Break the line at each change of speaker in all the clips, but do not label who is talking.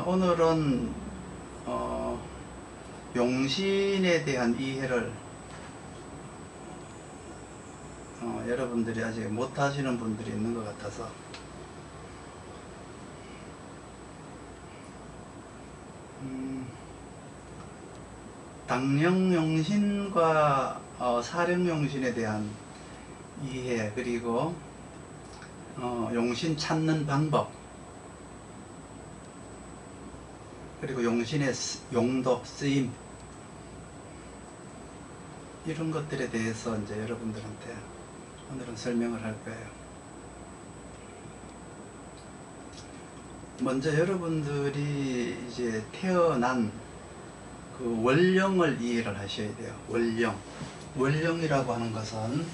오늘은 용신에 대한 이해를 여러분들이 아직 못 하시는 분들이 있는 것 같아서 당령용신과 사령용신에 대한 이해, 그리고 용신 찾는 방법, 그리고 용신의 용도, 쓰임, 이런 것들에 대해서 이제 여러분들한테 오늘은 설명을 할 거예요. 먼저 여러분들이 이제 태어난 그 원령을 이해를 하셔야 돼요. 원령이라고 하는 것은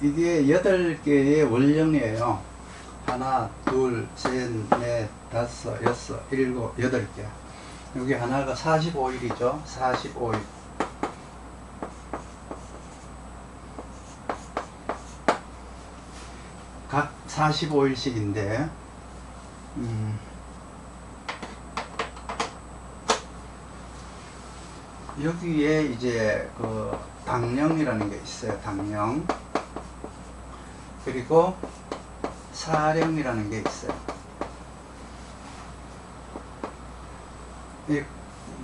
이게 8개의 원령이에요. 하나, 둘, 셋, 넷, 다섯, 여섯, 일곱, 8개. 여기 하나가 45일이죠. 45일. 각 45일씩인데, 여기에 이제 그 당령이라는 게 있어요. 당령. 그리고 사령이라는 게 있어요.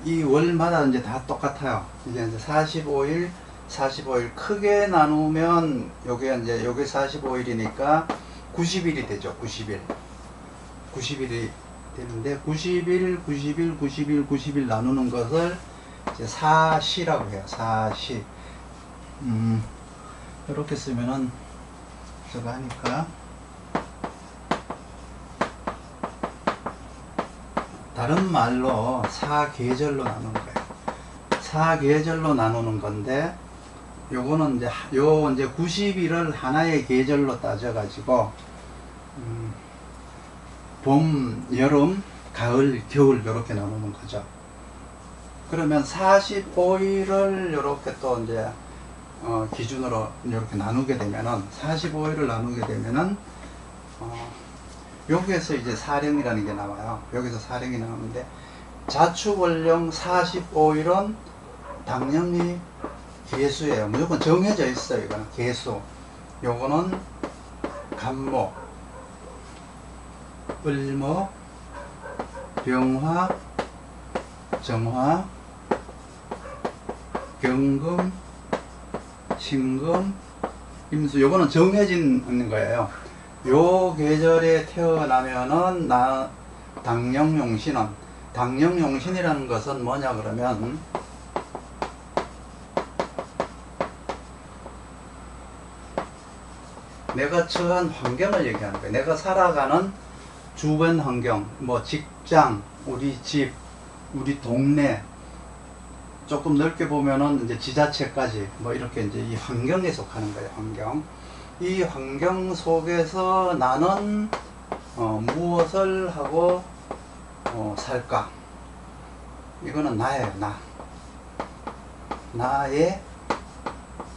이 월마다 이제 다 똑같아요. 이제 45일 크게 나누면 요게 이제 요게 45일이니까 90일이 되죠. 90일이 되는데 90일 나누는 것을 이제 사시라고 해요. 사시. 이렇게 쓰면은 저거 하니까 다른 말로 사계절로 나누는 거예요. 사계절로 나누는 건데 요거는 이제 이제 90일을 하나의 계절로 따져 가지고 봄, 여름, 가을, 겨울 이렇게 나누는 거죠. 그러면 45일을 이렇게 또 이제 기준으로 이렇게 나누게 되면은 45일을 나누게 되면은 여기에서 이제 사령이라는 게 나와요. 여기서 사령이 나오는데 자축월령 45일은 당연히 개수예요. 무조건 정해져 있어요. 이거는 개수. 요거는 간목, 을목, 병화, 정화, 경금, 신금, 임수. 요거는 정해진 거예요. 요 계절에 태어나면은 당령용신이라는 것은 뭐냐 그러면 내가 처한 환경을 얘기하는 거예요. 내가 살아가는 주변 환경, 뭐 직장, 우리 집, 우리 동네, 조금 넓게 보면은 이제 지자체까지 뭐 이렇게 이제 이 환경에 속하는 거예요. 환경. 이 환경 속에서 나는 무엇을 하고 살까? 이거는 나예요. 나의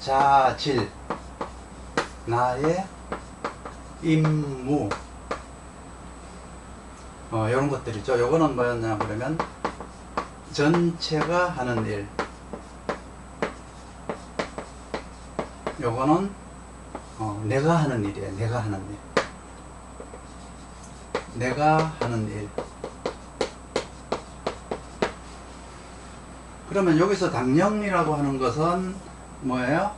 자질, 나의 임무, 이런 것들이죠. 요거는 뭐였냐 그러면 전체가 하는 일. 요거는 내가 하는 일이에요. 내가 하는 일. 그러면 여기서 당령이라고 하는 것은 뭐예요?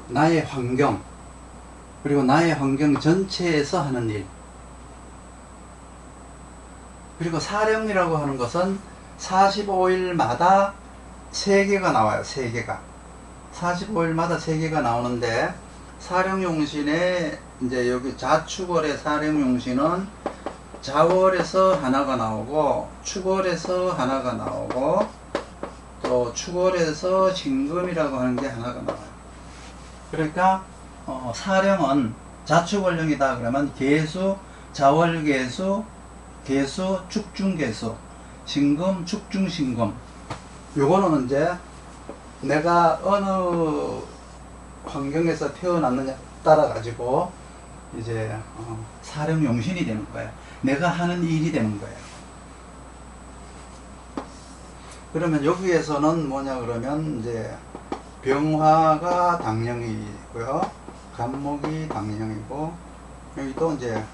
나의 환경, 그리고 나의 환경 전체에서 하는 일. 그리고 사령이라고 하는 것은 45일마다 3개가 나와요. 3개가. 45일마다 3개가 나오는데 사령용신의 이제 여기 자축월의 사령용신은 자월에서 하나가 나오고 축월에서 하나가 나오고 또 축월에서 신금이라고 하는 게 하나가 나와요. 그러니까 사령은 자축월령이다 그러면 계수, 자월계수, 계수, 축중계수, 신금, 축중신금. 요거는 이제 내가 어느 환경에서 태어났느냐 따라 가지고 이제 사령용신이 되는 거예요. 내가 하는 일이 되는 거예요. 그러면 여기에서는 뭐냐 그러면 이제 병화가 당령이고요, 간목이 당령이고, 여기도 이제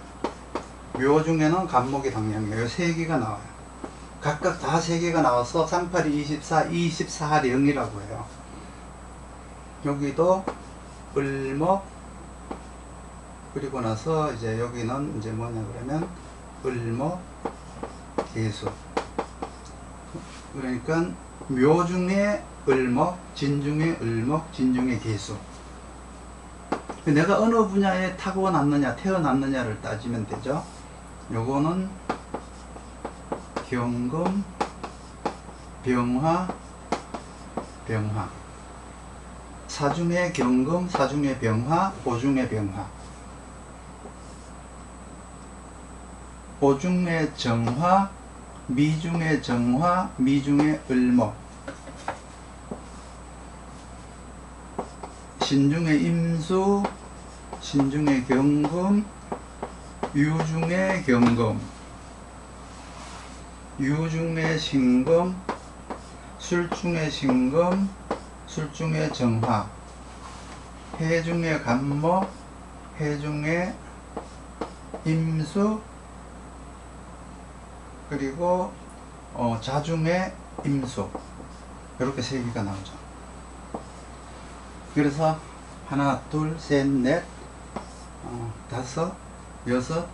묘 중에는 간목이 당령이에요. 이 세 개가 나와요. 각각 다 세 개가 나와서 38이 24, 24령이라고 해요. 여기도 을목, 그리고 나서 이제 여기는 이제 뭐냐 그러면 을목, 계수. 그러니까 묘 중에 을목, 진 중에 을목, 진 중에 계수. 내가 어느 분야에 타고났느냐, 태어났느냐를 따지면 되죠. 요거는 경금, 병화, 병화. 사중에 경금, 사중에 병화, 오중에 병화. 오중에 정화, 미중에 정화, 미중에 을목. 신중에 임수, 신중에 경금, 유중에 경금, 유중에 신금, 술중에 신금, 술중에 정화, 해중에 간목, 해중에 임수, 그리고 자중에 임수. 이렇게 세 개가 나오죠. 그래서 하나, 둘, 셋, 넷, 다섯, 여섯,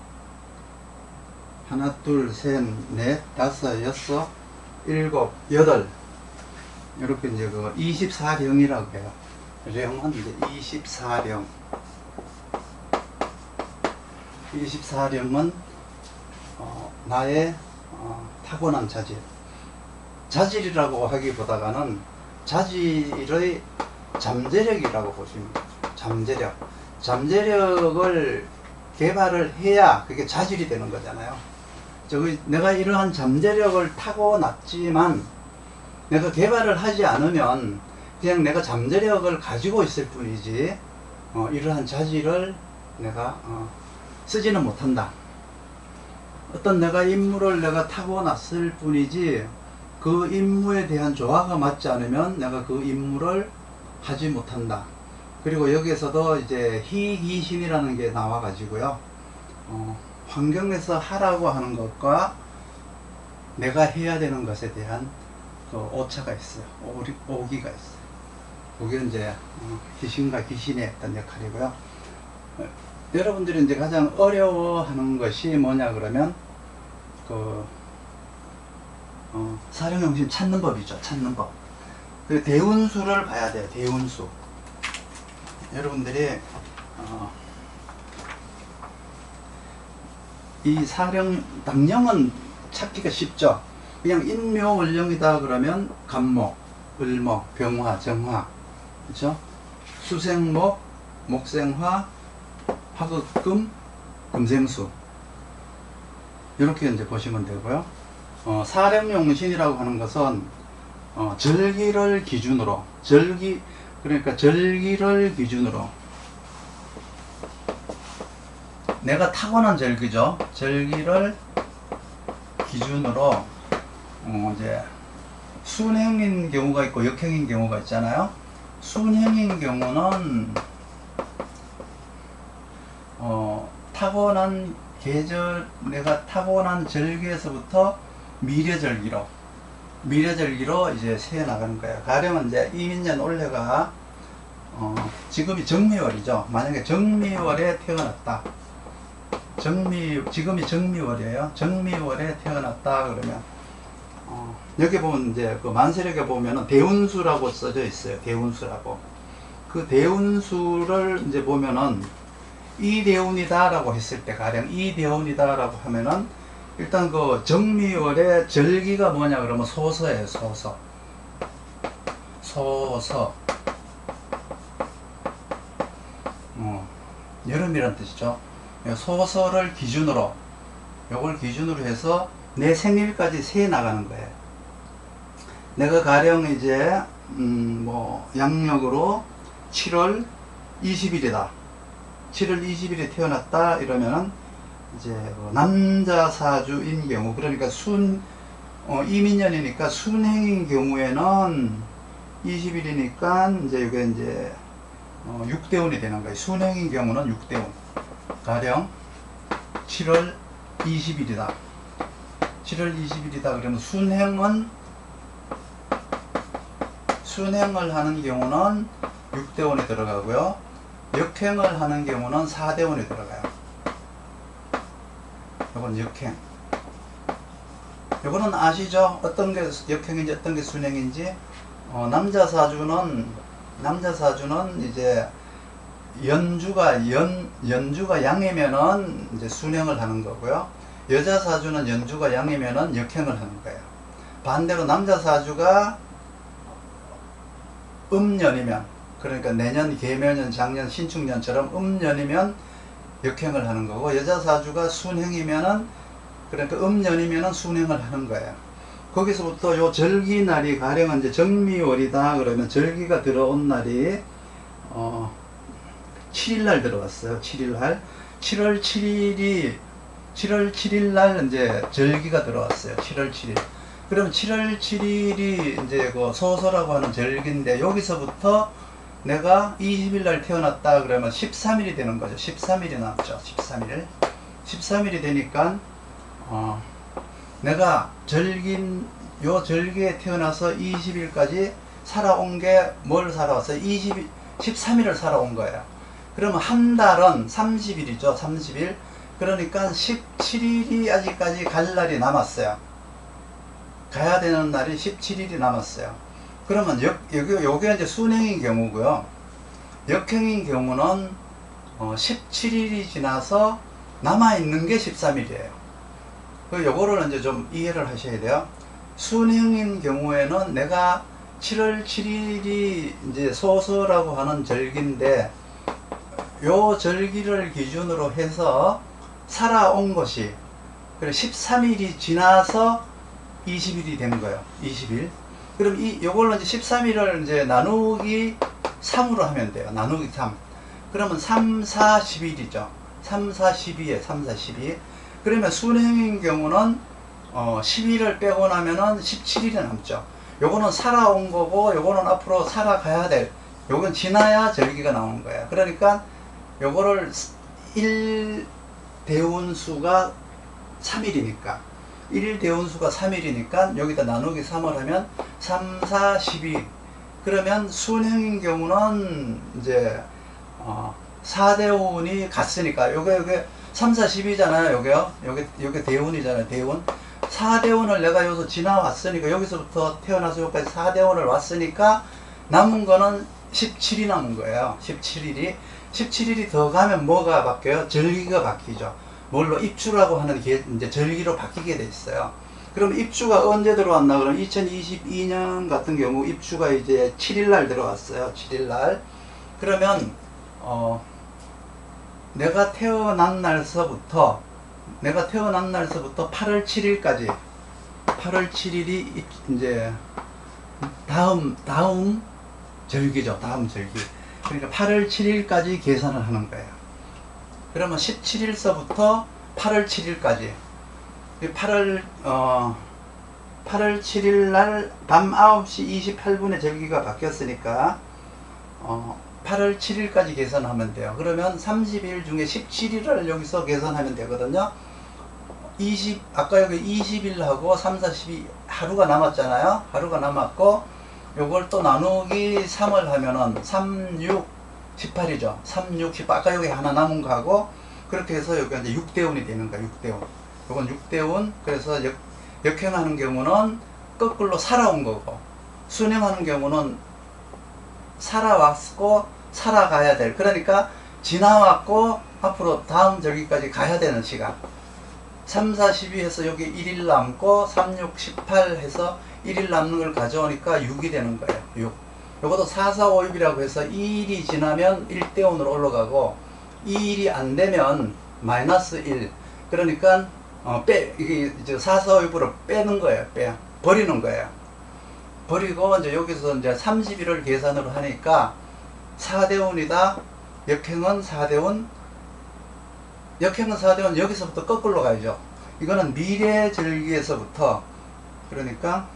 하나, 둘, 셋, 넷, 다섯, 여섯, 일곱, 여덟. 이렇게 이제 그 24령이라고 해요. 령은 이제 24령. 24령은 나의 타고난 자질. 자질이라고 하기보다는 자질의 잠재력이라고 보시면 돼요. 잠재력. 잠재력을 개발을 해야 그게 자질이 되는 거잖아요. 내가 이러한 잠재력을 타고났지만 내가 개발을 하지 않으면 그냥 내가 잠재력을 가지고 있을 뿐이지 이러한 자질을 내가 쓰지는 못한다. 어떤 내가 임무를 내가 타고났을 뿐이지 그 임무에 대한 조화가 맞지 않으면 내가 그 임무를 하지 못한다. 그리고 여기에서도 이제 희귀신이라는 게 나와 가지고요, 환경에서 하라고 하는 것과 내가 해야 되는 것에 대한 그 오차가 있어요. 오기가 있어요. 그게 이제 희신과 귀신의 어떤 역할이고요. 여러분들이 이제 가장 어려워하는 것이 뭐냐 그러면 사령용신 찾는 법이죠. 찾는 법. 그 대운수를 봐야 돼요. 대운수. 여러분들이 이 사령 당령은 찾기가 쉽죠. 그냥 인묘월령이다 그러면 간목, 을목, 병화, 정화, 그렇죠? 수생목, 목생화, 화극금, 금생수. 이렇게 이제 보시면 되고요. 사령용신이라고 하는 것은 절기를 기준으로, 그러니까 절기를 기준으로 내가 타고난 절기죠. 절기를 기준으로 이제 순행인 경우가 있고 역행인 경우가 있잖아요. 순행인 경우는 타고난 계절, 내가 타고난 절기에서부터 미래절기로 이제 세 나가는 거예요. 가령 이제 이민년 올해가 지금이 정미월이죠. 만약에 정미월에 태어났다. 지금이 정미월이에요. 정미월에 태어났다 그러면 여기 보면 이제 그 만세력에 보면은 대운수라고 써져 있어요. 대운수라고. 그 대운수를 이제 보면은 이대운이다라고 했을 때, 가령 이대운이다라고 하면은 일단 그 정미월의 절기가 뭐냐 그러면 소서예요. 소서. 소서. 여름이란 뜻이죠. 소서를 기준으로, 요걸 기준으로 해서 내 생일까지 세 나가는 거예요. 내가 가령 이제 뭐 양력으로 7월 20일이다. 7월 20일에 태어났다 이러면은 이제 남자 사주인 경우, 그러니까 이민년이니까 순행인 경우에는 20일이니까 이제 이게 이제 6대운이 되는 거예요. 순행인 경우는 6대운. 가령 7월 20일이다. 7월 20일이다. 그러면 순행을 하는 경우는 6대운에 들어가고요. 역행을 하는 경우는 4대운에 들어가요. 이건 역행. 이거는 아시죠? 어떤 게 역행인지 어떤 게 순행인지. 남자 사주는 이제 연주가 양이면은 이제 순행을 하는 거고요. 여자 사주는 연주가 양이면은 역행을 하는 거예요. 반대로 남자 사주가 음년이면, 그러니까 내년, 계묘년, 작년, 신축년처럼 음년이면 역행을 하는 거고, 여자 사주가 순행이면은, 그러니까 음년이면은 순행을 하는 거예요. 거기서부터 요 절기날이 가령 이제 정미월이다 그러면 절기가 들어온 날이 7일날 들어왔어요. 7일날 7월 7일날 이제 절기가 들어왔어요. 7월 7일. 그럼 7월 7일이 이제 그 소서라고 하는 절기인데, 여기서부터 내가 20일날 태어났다 그러면 13일이 되는 거죠. 13일이 남죠. 13일이 되니까 내가 요 절기에 태어나서 20일까지 살아온 게 뭘 살아왔어요? 13일을 살아온 거예요. 그러면 한 달은 30일이죠. 30일. 그러니까 17일이 아직까지 갈 날이 남았어요. 가야 되는 날이 17일이 남았어요. 그러면 요게 이제 순행인 경우고요. 역행인 경우는 17일이 지나서 남아있는 게 13일이에요. 요거를 이제 좀 이해를 하셔야 돼요. 순행인 경우에는 내가 7월 7일이 이제 소서라고 하는 절기인데, 요 절기를 기준으로 해서 살아온 것이, 그래 13일이 지나서 20일이 된 거예요. 20일. 그럼 요걸로 이제 13일을 이제 나누기 3으로 하면 돼요. 나누기 3. 그러면 3, 4, 11이죠. 3, 4, 12에 3, 4, 12. 그러면 순행인 경우는 12일을 빼고 나면은 17일이 남죠. 요거는 살아온 거고, 요거는 앞으로 살아가야 될, 요건 지나야 절기가 나오는 거예요. 그러니까 요거를 1대운수가 3일이니까 1대운수가 3일이니까 여기다 나누기 3을 하면 3, 4, 12. 그러면 순행인 경우는 이제 4대운이 갔으니까 요게 3, 4, 12잖아요. 요게 대운이잖아요. 대운. 4대운을 내가 여기서 지나왔으니까, 여기서부터 태어나서 여기까지 4대운을 왔으니까 남은 거는 17이 남은 거예요. 17일이 더 가면 뭐가 바뀌어요? 절기가 바뀌죠. 뭘로? 입주라고 하는 게 이제 절기로 바뀌게 돼 있어요. 그럼 입주가 언제 들어왔나? 그럼 2022년 같은 경우 입주가 이제 7일날 들어왔어요. 7일날. 그러면 내가 태어난 날서부터 8월 7일까지, 8월 7일이 이제 다음 절기죠. 다음 절기. 그러니까 8월 7일까지 계산을 하는 거예요. 그러면 17일서부터 8월 7일까지 8월 7일 날 밤 9시 28분에 절기가 바뀌었으니까 8월 7일까지 계산하면 돼요. 그러면 30일 중에 17일을 여기서 계산하면 되거든요. 아까 여기 20일하고 3, 4, 12 하루가 남았잖아요. 하루가 남았고, 요걸 또 나누기 3을 하면은 3, 6, 18이죠. 3, 6, 18. 아까 여기 하나 남은 거하고, 그렇게 해서 여기가 이제 6대운이 되는 거야. 6대운. 요건 6대운. 그래서 역행하는 경우는 거꾸로 살아온 거고, 순행하는 경우는 살아왔고 살아가야 될, 그러니까 지나왔고 앞으로 다음 절기까지 가야 되는 시간. 3, 4, 12 해서 여기 1일 남고 3, 6, 18 해서 1일 남는 걸 가져오니까 6이 되는 거예요. 6. 요것도 4, 4, 5, 6이라고 해서 2일이 지나면 1대운으로 올라가고 2일이 안 되면 마이너스 1. 그러니까 이게 4, 4, 5, 6으로 빼는 거예요. 버리는 거예요. 버리고 이제 여기서 이제 30일을 계산으로 하니까 4대운이다. 역행은 4대운. 역행은 4대운 여기서부터 거꾸로 가야죠. 이거는 미래절기에서부터, 그러니까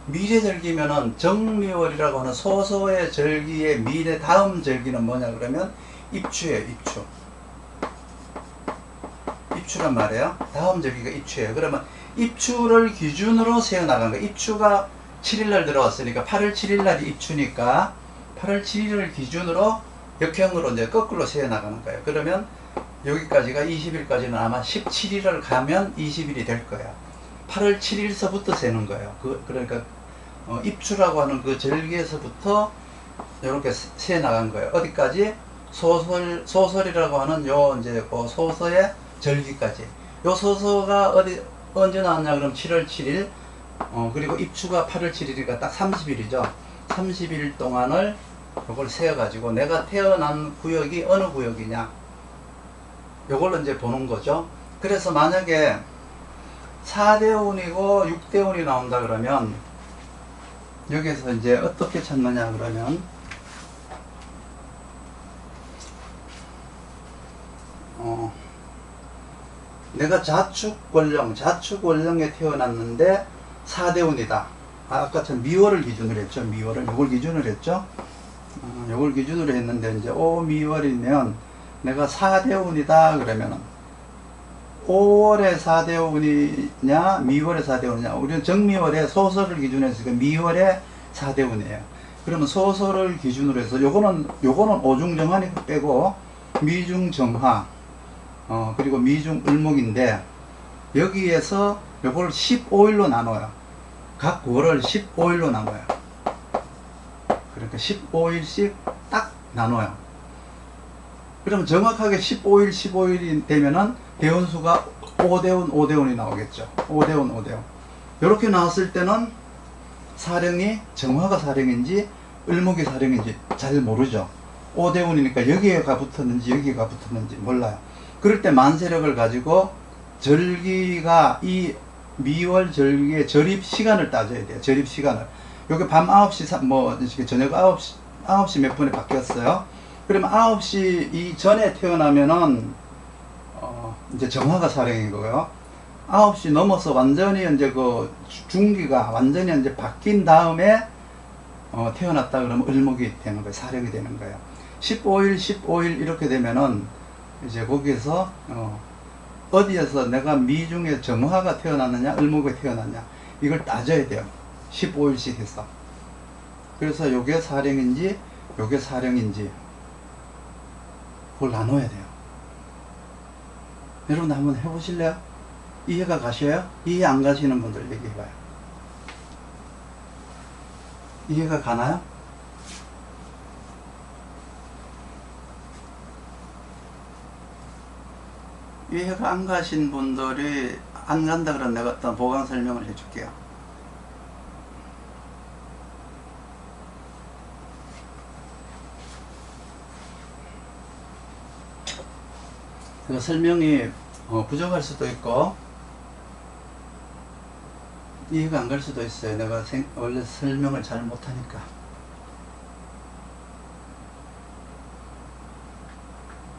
미래절기면은 정미월이라고 하는 소소의 절기의 미래 다음 절기는 뭐냐 그러면 입추예요. 입추. 입추란 말이에요. 다음 절기가 입추예요. 그러면 입추를 기준으로 세어나간 거예요. 입추가 7일날 들어왔으니까 8월 7일날이 입추니까 8월 7일을 기준으로 역행으로 이제 거꾸로 세어나가는 거예요. 그러면 여기까지가 20일까지는 아마 17일을 가면 20일이 될 거예요. 8월 7일서부터 세는 거예요. 그러니까 입추라고 하는 그 절기에서부터 이렇게 세 나간 거예요. 어디까지? 소설이라고 하는 요 이제 그 소서의 절기까지. 요 소서가 언제 나왔냐 그럼 7월 7일. 그리고 입추가 8월 7일이니까 딱 30일이죠. 30일 동안을 요걸 세어가지고 내가 태어난 구역이 어느 구역이냐. 요걸로 이제 보는 거죠. 그래서 만약에 4대운이고 6대운이 나온다 그러면 여기서 이제 어떻게 찾느냐 그러면 내가 자축월령에 태어났는데 4대운이다. 아까처럼 미월을 기준으로 했죠. 미월을 요걸 기준으로 했죠. 요걸 기준으로 했는데 이제 5미월이면 내가 4대운이다 그러면은 5월에 4대운이냐 미월에 4대운이냐. 우리는 정미월에 소설을 기준으로 해서 미월에 4대운이에요. 그러면 소설을 기준으로 해서 요거는 오중정화니까 빼고 미중정화 그리고 미중을목인데 여기에서 요걸 15일로 나눠요. 각 월을 15일로 나눠요. 그러니까 15일씩 딱 나눠요. 그러면 정확하게 15일이 되면은 대운수가 5대운이 나오겠죠. 5대운. 이렇게 나왔을 때는 사령이 정화가 사령인지 을목이 사령인지 잘 모르죠. 5대운이니까 여기가 붙었는지 여기가 붙었는지 몰라요. 그럴 때 만세력을 가지고 절기가 이 미월 절기의 절입 시간을 따져야 돼요. 절입 시간을. 여기 밤 9시 저녁 9시 몇 분에 바뀌었어요. 그러면 9시 이전에 태어나면은 이제 정화가 사령인 거고요. 9시 넘어서 완전히 이제 그 중기가 완전히 이제 바뀐 다음에 태어났다 그러면 을목이 되는 거예요. 사령이 되는 거예요. 15일 이렇게 되면은 이제 거기에서 어디에서 내가 미중에 정화가 태어났느냐 을목이 태어났냐 이걸 따져야 돼요. 15일씩 해서. 그래서 요게 사령인지 요게 사령인지 그걸 나눠야 돼요. 여러분 한번 해보실래요? 이해가 가셔요? 이해 안 가시는 분들 얘기해봐요. 이해가 가나요? 이해가 안 가신 분들이 안 간다 그러면 내가 어떤 보강 설명을 해줄게요. 그 설명이 부족할 수도 있고 이해가 안 갈 수도 있어요. 내가 원래 설명을 잘 못하니까.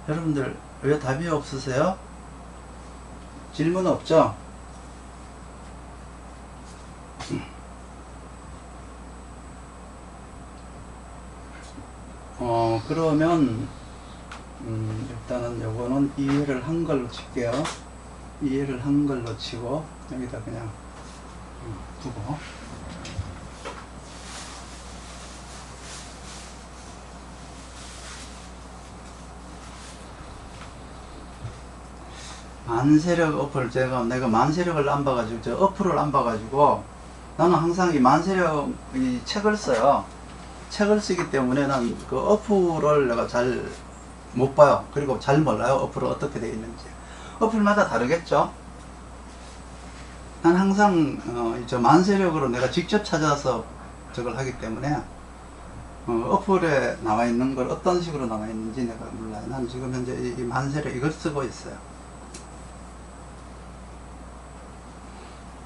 여러분들 왜 답이 없으세요? 질문 없죠? 그러면 일단은 요거는 이해를 한 걸로 칠게요. 이해를 한 걸로 치고 여기다 그냥 두고 만세력 어플 내가 만세력을 안 봐가지고 어플을 안 봐가지고 나는 항상 이 만세력 이 책을 써요. 책을 쓰기 때문에는 그 어플을 내가 잘 못 봐요. 그리고 잘 몰라요. 어플은 어떻게 되어 있는지. 어플마다 다르겠죠. 난 항상 저 만세력으로 내가 직접 찾아서 저걸 하기 때문에 어플에 나와 있는 걸 어떤 식으로 나와 있는지 내가 몰라요. 나는 지금 현재 이 만세력 이걸 쓰고 있어요.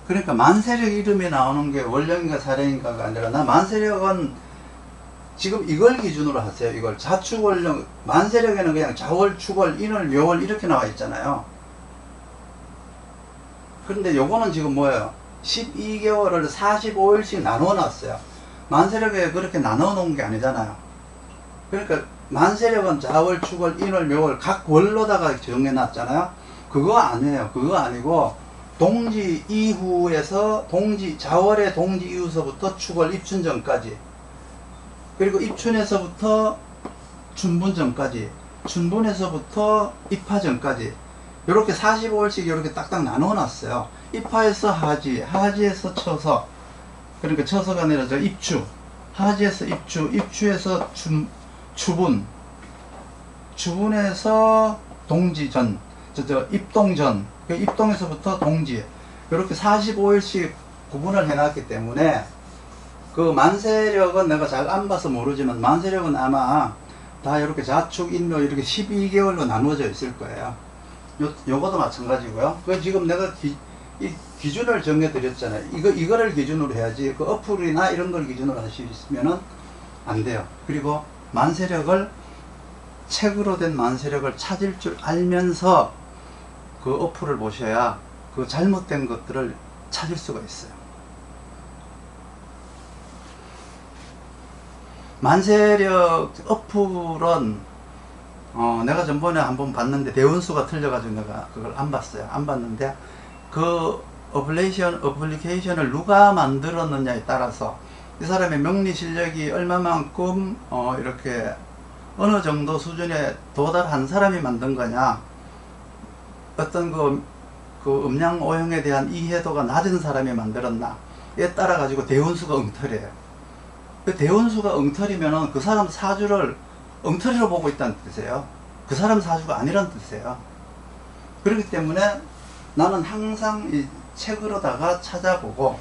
그러니까 만세력 이름이 나오는 게 원령인가 사령인가가 아니라, 나 만세력은 지금 이걸 기준으로 하세요. 이걸 자축월령, 만세력에는 그냥 자월, 축월, 인월, 묘월 이렇게 나와 있잖아요. 그런데 요거는 지금 뭐예요? 12개월을 45일씩 나누어 놨어요. 만세력에 그렇게 나눠 놓은 게 아니잖아요. 그러니까 만세력은 자월, 축월, 인월, 묘월 각 월로다가 정해 놨잖아요. 그거 아니에요. 그거 아니고 동지 이후에서 자월의 동지 이후서부터 축월 입춘 전까지, 그리고 입춘에서부터 춘분 전까지, 춘분에서부터 입하 전까지 이렇게 45일씩 이렇게 딱딱 나눠 놨어요. 입하에서 하지, 하지에서 처서, 그러니까 처서가 아니라 저 입추, 하지에서 입추, 입추에서 추분, 추분에서 동지전, 입동전, 입동에서부터 동지, 이렇게 45일씩 구분을 해놨기 때문에 그 만세력은 내가 잘 안 봐서 모르지만 만세력은 아마 다 이렇게 자축, 인묘 이렇게 12개월로 나누어져 있을 거예요. 요것도 마찬가지고요. 그 지금 내가 이 기준을 정해 드렸잖아요. 이거를 기준으로 해야지 그 어플이나 이런 걸 기준으로 하시면은 안 돼요. 그리고 만세력을, 책으로 된 만세력을 찾을 줄 알면서 그 어플을 보셔야 그 잘못된 것들을 찾을 수가 있어요. 만세력 어플은 내가 전번에 한번 봤는데 대운수가 틀려가지고 내가 그걸 안 봤어요. 안 봤는데 그 어플리케이션을 누가 만들었느냐에 따라서 이 사람의 명리 실력이 얼마만큼 이렇게 어느 정도 수준에 도달한 사람이 만든 거냐, 어떤 그 음양 오형에 대한 이해도가 낮은 사람이 만들었나에 따라 가지고 대운수가 엉터리예요. 그 대운수가 엉터리면은 그 사람 사주를 엉터리로 보고 있다는 뜻이에요. 그 사람 사주가 아니란 뜻이에요. 그렇기 때문에 나는 항상 이 책으로다가 찾아보고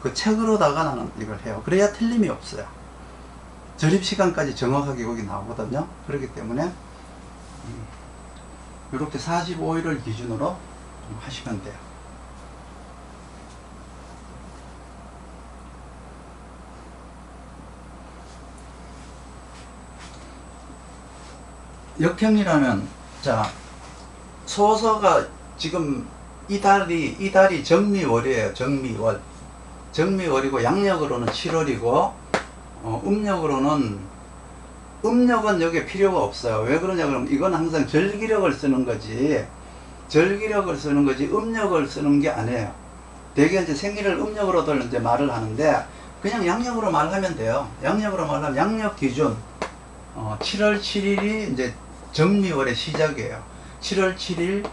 그 책으로다가 나는 이걸 해요. 그래야 틀림이 없어요. 절입 시간까지 정확하게 거기 나오거든요. 그렇기 때문에 이렇게 45일을 기준으로 하시면 돼요. 역행이라면, 자, 소서가 지금 이 달이 정미월이에요. 정미월이고 양력으로는 7월이고 음력은 여기에 필요가 없어요. 왜 그러냐 그러면 이건 항상 절기력을 쓰는 거지, 음력을 쓰는 게 아니에요. 대개 이제 생일을 음력으로들 이제 말을 하는데 그냥 양력으로 말하면 돼요. 양력으로 말하면 양력 기준 7월 7일이 이제 정미월의 시작이에요. 7월 7일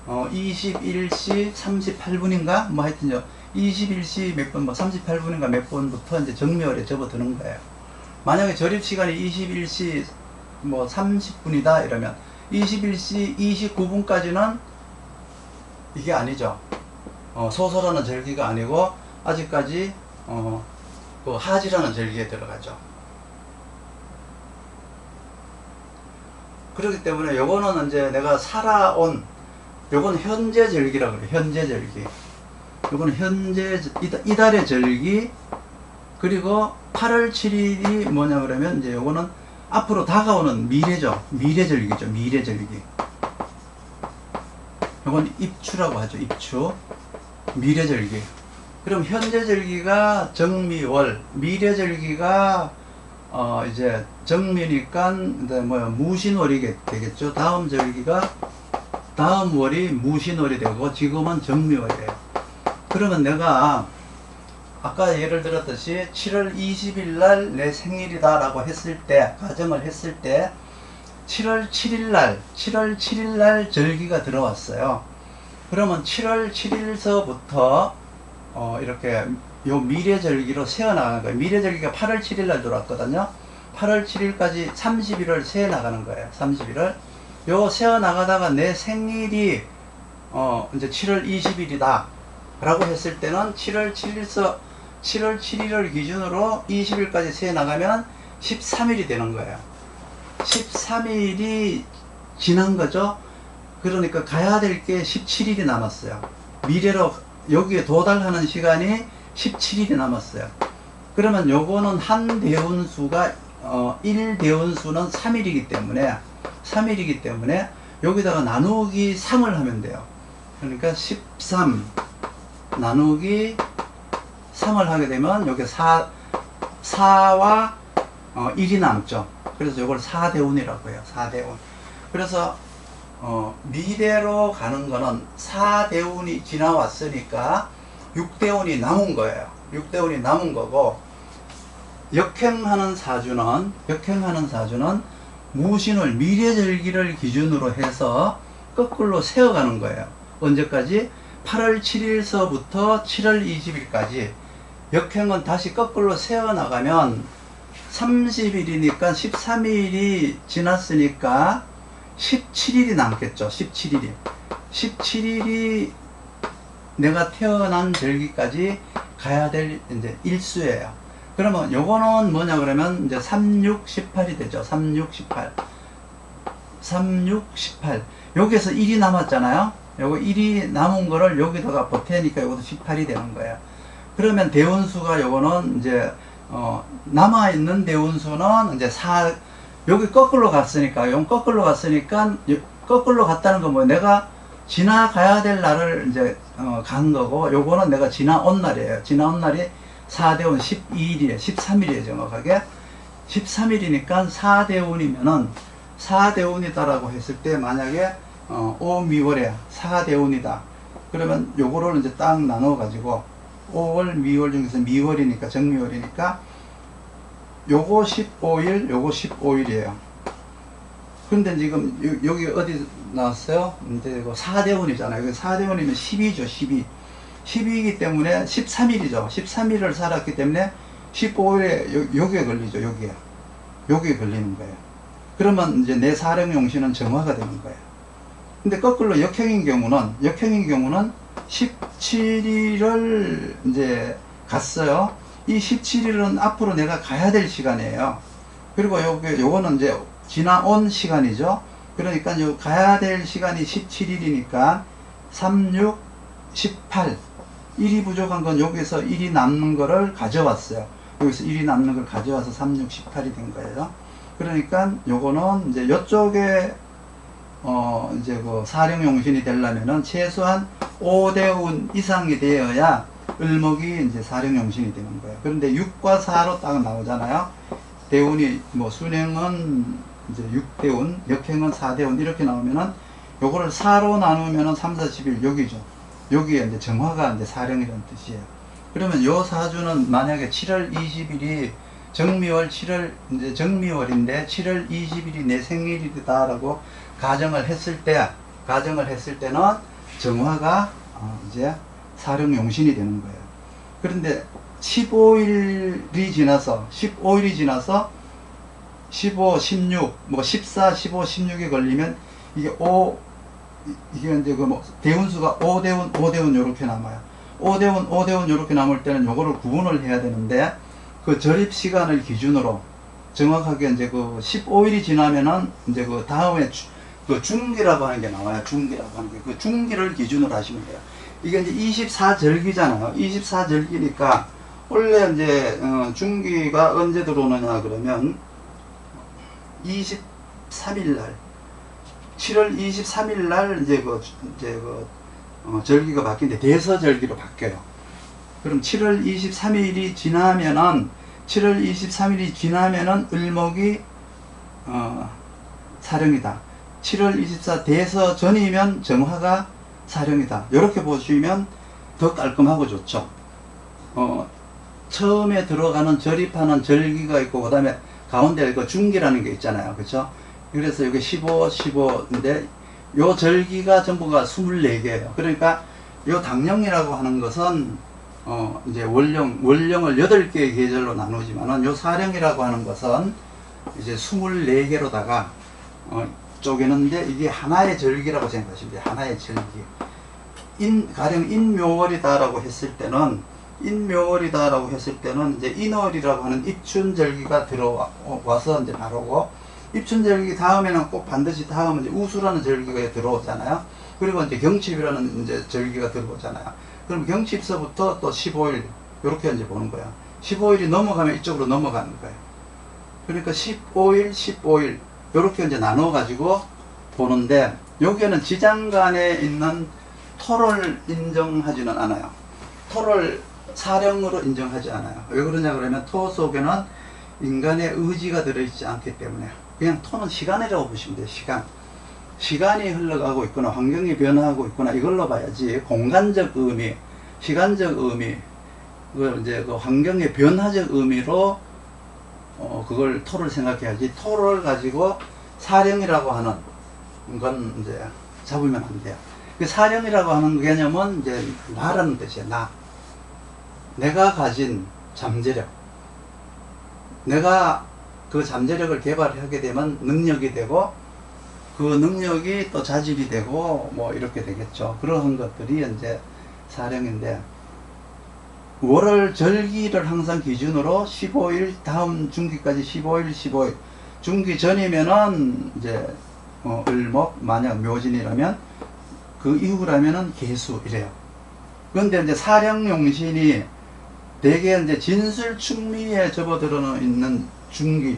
21시 38분인가 뭐 하여튼요 21시 몇 분, 뭐 38분인가 몇 분부터 이제 정미월에 접어드는 거예요. 만약에 절입 시간이 21시 뭐 30분이다 이러면 21시 29분까지는 이게 아니죠. 소서라는 절기가 아니고 아직까지 그 하지라는 절기에 들어가죠. 그렇기 때문에 요거는 이제 내가 살아온, 요건 현재 절기라고 그래요. 현재 절기. 요거는 현재, 이달의 절기. 그리고 8월 7일이 뭐냐 그러면 이제 요거는 앞으로 다가오는 미래죠. 미래절기죠. 미래절기. 요건 입추라고 하죠. 입추. 미래절기. 그럼 현재 절기가 정미월, 미래절기가 이제 정미니까 무신월이 되겠죠. 다음 절기가, 다음 월이 무신월이 되고 지금은 정미월이에요. 그러면 내가 아까 예를 들었듯이 7월 20일 날 내 생일이다 라고 했을 때, 가정을 했을 때 7월 7일 날 절기가 들어왔어요. 그러면 7월 7일서부터 이렇게 요 미래절기로 세어나가는 거예요. 미래절기가 8월 7일 날 들어왔거든요. 8월 7일까지 30일을 세어나가는 거예요. 30일을. 요 세어나가다가 내 생일이 이제 7월 20일이다 라고 했을 때는 7월 7일을 기준으로 20일까지 세어나가면 13일이 되는 거예요. 13일이 지난 거죠. 그러니까 가야 될 게 17일이 남았어요. 미래로 여기에 도달하는 시간이 17일이 남았어요. 그러면 요거는 한 대운수가 1대운수는 3일이기 때문에 여기다가 나누기 3을 하면 돼요. 그러니까 13 나누기 3을 하게 되면 여기 4와 1이 남죠. 그래서 이걸 4대운이라고 해요. 4대운. 그래서 미래로 가는 거는 4대운이 지나왔으니까 6대운이 남은 거예요. 6대운이 남은 거고, 역행하는 사주는 무신을 미래절기를 기준으로 해서 거꾸로 세어가는 거예요. 언제까지? 8월 7일서부터 7월 20일까지. 역행은 다시 거꾸로 세어나가면 30일이니까 13일이 지났으니까 17일이 남겠죠. 17일이 내가 태어난 절기까지 가야 될 이제 일수예요. 그러면 요거는 뭐냐 그러면 이제 3, 6, 18이 되죠. 3, 6, 18. 여기에서 1이 남았잖아요. 요거 1이 남은 거를 여기다가 보태니까 요것도 18이 되는 거예요. 그러면 대운수가 요거는 이제 남아있는 대운수는 이제 여기 거꾸로 갔으니까, 거꾸로 갔다는 건 뭐, 내가 지나가야 될 날을 이제, 간 거고, 요거는 내가 지나온 날이에요. 지나온 날이 4대운 12일이에요. 13일이에요, 정확하게. 13일이니까 4대운이면은, 4대운이다라고 했을 때, 만약에, 5미월에 4대운이다. 그러면 요거를 이제 딱 나눠가지고, 5월, 미월 중에서 미월이니까, 정미월이니까, 요거 15일, 요거 15일이에요. 근데 지금 여기 어디 나왔어요? 이제 이거 4대운이잖아요. 4대운이면 12죠, 12. 12이기 때문에 13일이죠. 13일을 살았기 때문에 15일에 여기에 걸리죠, 여기에. 여기에 걸리는 거예요. 그러면 이제 내 사령용신은 정화가 되는 거예요. 근데 거꾸로 역행인 경우는 17일을 이제 갔어요. 이 17일은 앞으로 내가 가야 될 시간이에요. 그리고 요거는 이제 지나온 시간이죠. 그러니까 요 가야 될 시간이 17일이니까 3, 6, 18. 1이 부족한 건 여기서 1이 남는 거를 가져왔어요. 여기서 1이 남는 걸 가져와서 3, 6, 18이 된 거예요. 그러니까 요거는 이제 요쪽에 이제 그 사령용신이 되려면은 최소한 5대운 이상이 되어야 을목이 이제 사령용신이 되는 거예요. 그런데 6과 4로 딱 나오잖아요. 대운이 뭐 순행은 이제 6대운, 역행은 4대운 이렇게 나오면은 요거를 4로 나누면은 3, 4, 11 여기죠. 여기에 이제 정화가 이제 사령이라는 뜻이에요. 그러면 요 사주는 만약에 7월 20일이 정미월 이제 정미월인데 7월 20일이 내 생일이다라고 가정을 했을 때는 정화가 이제 사령용신이 되는 거예요. 그런데 15일이 지나서 15, 16, 뭐 14, 15, 16에 걸리면 이게 이제 그 뭐 대운수가 5대운 요렇게 남아요. 5대운 요렇게 남을 때는 요거를 구분을 해야 되는데, 그 절입 시간을 기준으로 정확하게 이제 그 15일이 지나면은 이제 그 다음에 그 중기라고 하는 게 나와요. 중기라고 하는 게. 그 중기를 기준으로 하시면 돼요. 이게 이제 24절기잖아요. 24절기니까 원래 이제 중기가 언제 들어오느냐 그러면 23일날 7월 23일날 이제 절기가 바뀌는데 대서절기로 바뀌어요. 그럼 7월 23일이 지나면은 을목이 사령이다. 7월 24 대서 전이면 정화가 사령이다. 이렇게 보시면 더 깔끔하고 좋죠. 처음에 들어가는 절입하는 절기가 있고, 그 다음에 가운데 그 중기라는 게 있잖아요. 그렇죠? 그래서 여기 15인데 요 절기가 전부가 24개예요. 그러니까 요 당령이라고 하는 것은 이제 원령을 8개의 계절로 나누지만은 요 사령이라고 하는 것은 이제 24개로다가 쪼개는데 이게 하나의 절기라고 생각하시면 돼요. 하나의 절기. 가령 인묘월이다라고 했을 때는 이제 인월이라고 하는 입춘절기가 들어와서 이제 나오고, 입춘절기 다음에는 꼭 반드시 다음은 이제 우수라는 절기가 들어오잖아요. 그리고 이제 경칩이라는 이제 절기가 들어오잖아요. 그럼 경칩서부터 또 15일 이렇게 이제 보는 거야. 15일이 넘어가면 이쪽으로 넘어가는 거예요. 그러니까 15일 이렇게 이제 나눠 가지고 보는데, 여기에는 지장간에 있는 토를 인정하지는 않아요. 토를 사령으로 인정하지 않아요. 왜 그러냐 그러면 토 속에는 인간의 의지가 들어있지 않기 때문에, 그냥 토는 시간이라고 보시면 돼요. 시간이 흘러가고 있거나 환경이 변화하고 있거나 이걸로 봐야지, 공간적 의미, 시간적 의미, 그걸 이제 그 환경의 변화적 의미로 그걸 토를 생각해야지, 토를 가지고 사령이라고 하는 건 이제 잡으면 안 돼요. 그 사령이라고 하는 개념은 이제 나라는 뜻이에요. 내가 가진 잠재력, 내가 그 잠재력을 개발하게 되면 능력이 되고, 그 능력이 또 자질이 되고 뭐 이렇게 되겠죠. 그런 것들이 이제 사령인데, 월월 절기를 항상 기준으로 15일 다음 중기까지 15일 중기 전이면은 이제 을목, 만약 묘진이라면 그 이후라면은 개수 이래요. 그런데 이제 사령용신이 대개 이제 진술충미에 접어들어 있는 중기,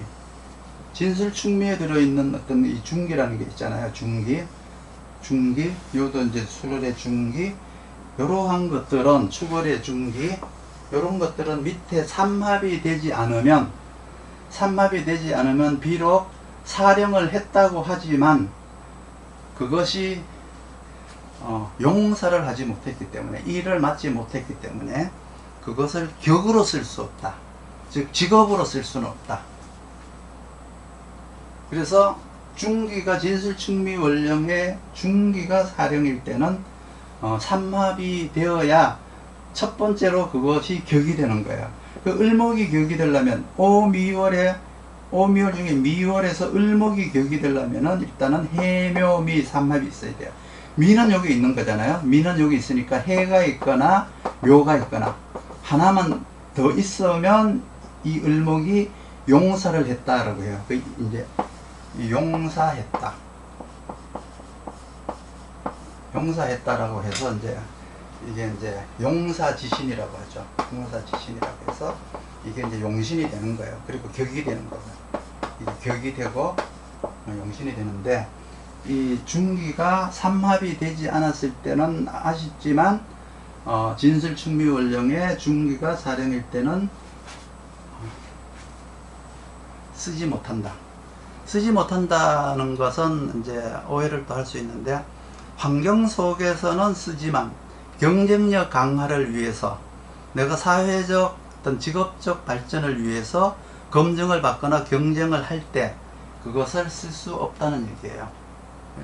진술충미에 들어있는 어떤 이 중기라는 게 있잖아요. 중기, 요도 이제 수월의 중기, 요러한 것들은 추월의 중기, 요런 것들은 밑에 삼합이 되지 않으면 비록 사령을 했다고 하지만 그것이 용사를 하지 못했기 때문에, 일을 맡지 못했기 때문에 그것을 격으로 쓸 수 없다. 즉 직업으로 쓸 수는 없다. 그래서 중기가 진술충미원령의 중기가 사령일 때는 삼합이 되어야 첫 번째로 그것이 격이 되는 거예요. 그 을목이 격이 되려면 오미월 중에 미월에서 을목이 격이 되려면은 일단은 해묘미 삼합이 있어야 돼요. 미는 여기 있는 거잖아요. 미는 여기 있으니까 해가 있거나 묘가 있거나 하나만 더 있으면 이 을목이 용사를 했다라고 해요. 그 이제 용사했다라고 해서 이게 이제 용사지신이라고 하죠. 용사지신이라고 해서 이게 이제 용신이 되는 거예요. 그리고 격이 되는 거예요. 이게 격이 되고 용신이 되는데, 이 중기가 삼합이 되지 않았을 때는 아쉽지만 진술충미원령의 중기가 사령일 때는 쓰지 못한다는 것은 이제 오해를 또 할 수 있는데, 환경 속에서는 쓰지만 경쟁력 강화를 위해서, 내가 사회적 어떤 직업적 발전을 위해서 검증을 받거나 경쟁을 할 때 그것을 쓸 수 없다는 얘기예요.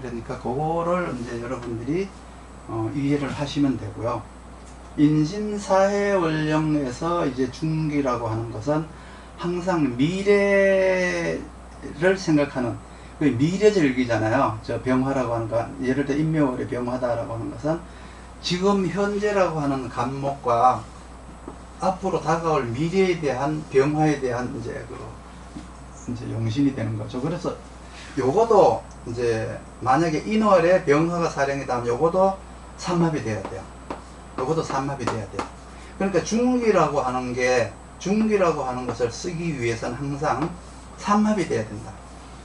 그러니까 그거를 이제 여러분들이 이해를 하시면 되고요. 인신사회원령에서 이제 중기라고 하는 것은 항상 미래를 생각하는, 그 미래절기잖아요. 저 병화라고 하는 거, 예를 들어 인묘월의 병화다라고 하는 것은 지금 현재라고 하는 간목과 앞으로 다가올 미래에 대한 병화에 대한 이제 용신이 되는 거죠. 그래서 요거도 이제 만약에 인월에 병화가 사령이다 하면 요거도 삼합이 돼야 돼요. 그러니까 중기라고 하는 것을 쓰기 위해서는 항상 삼합이 돼야 된다.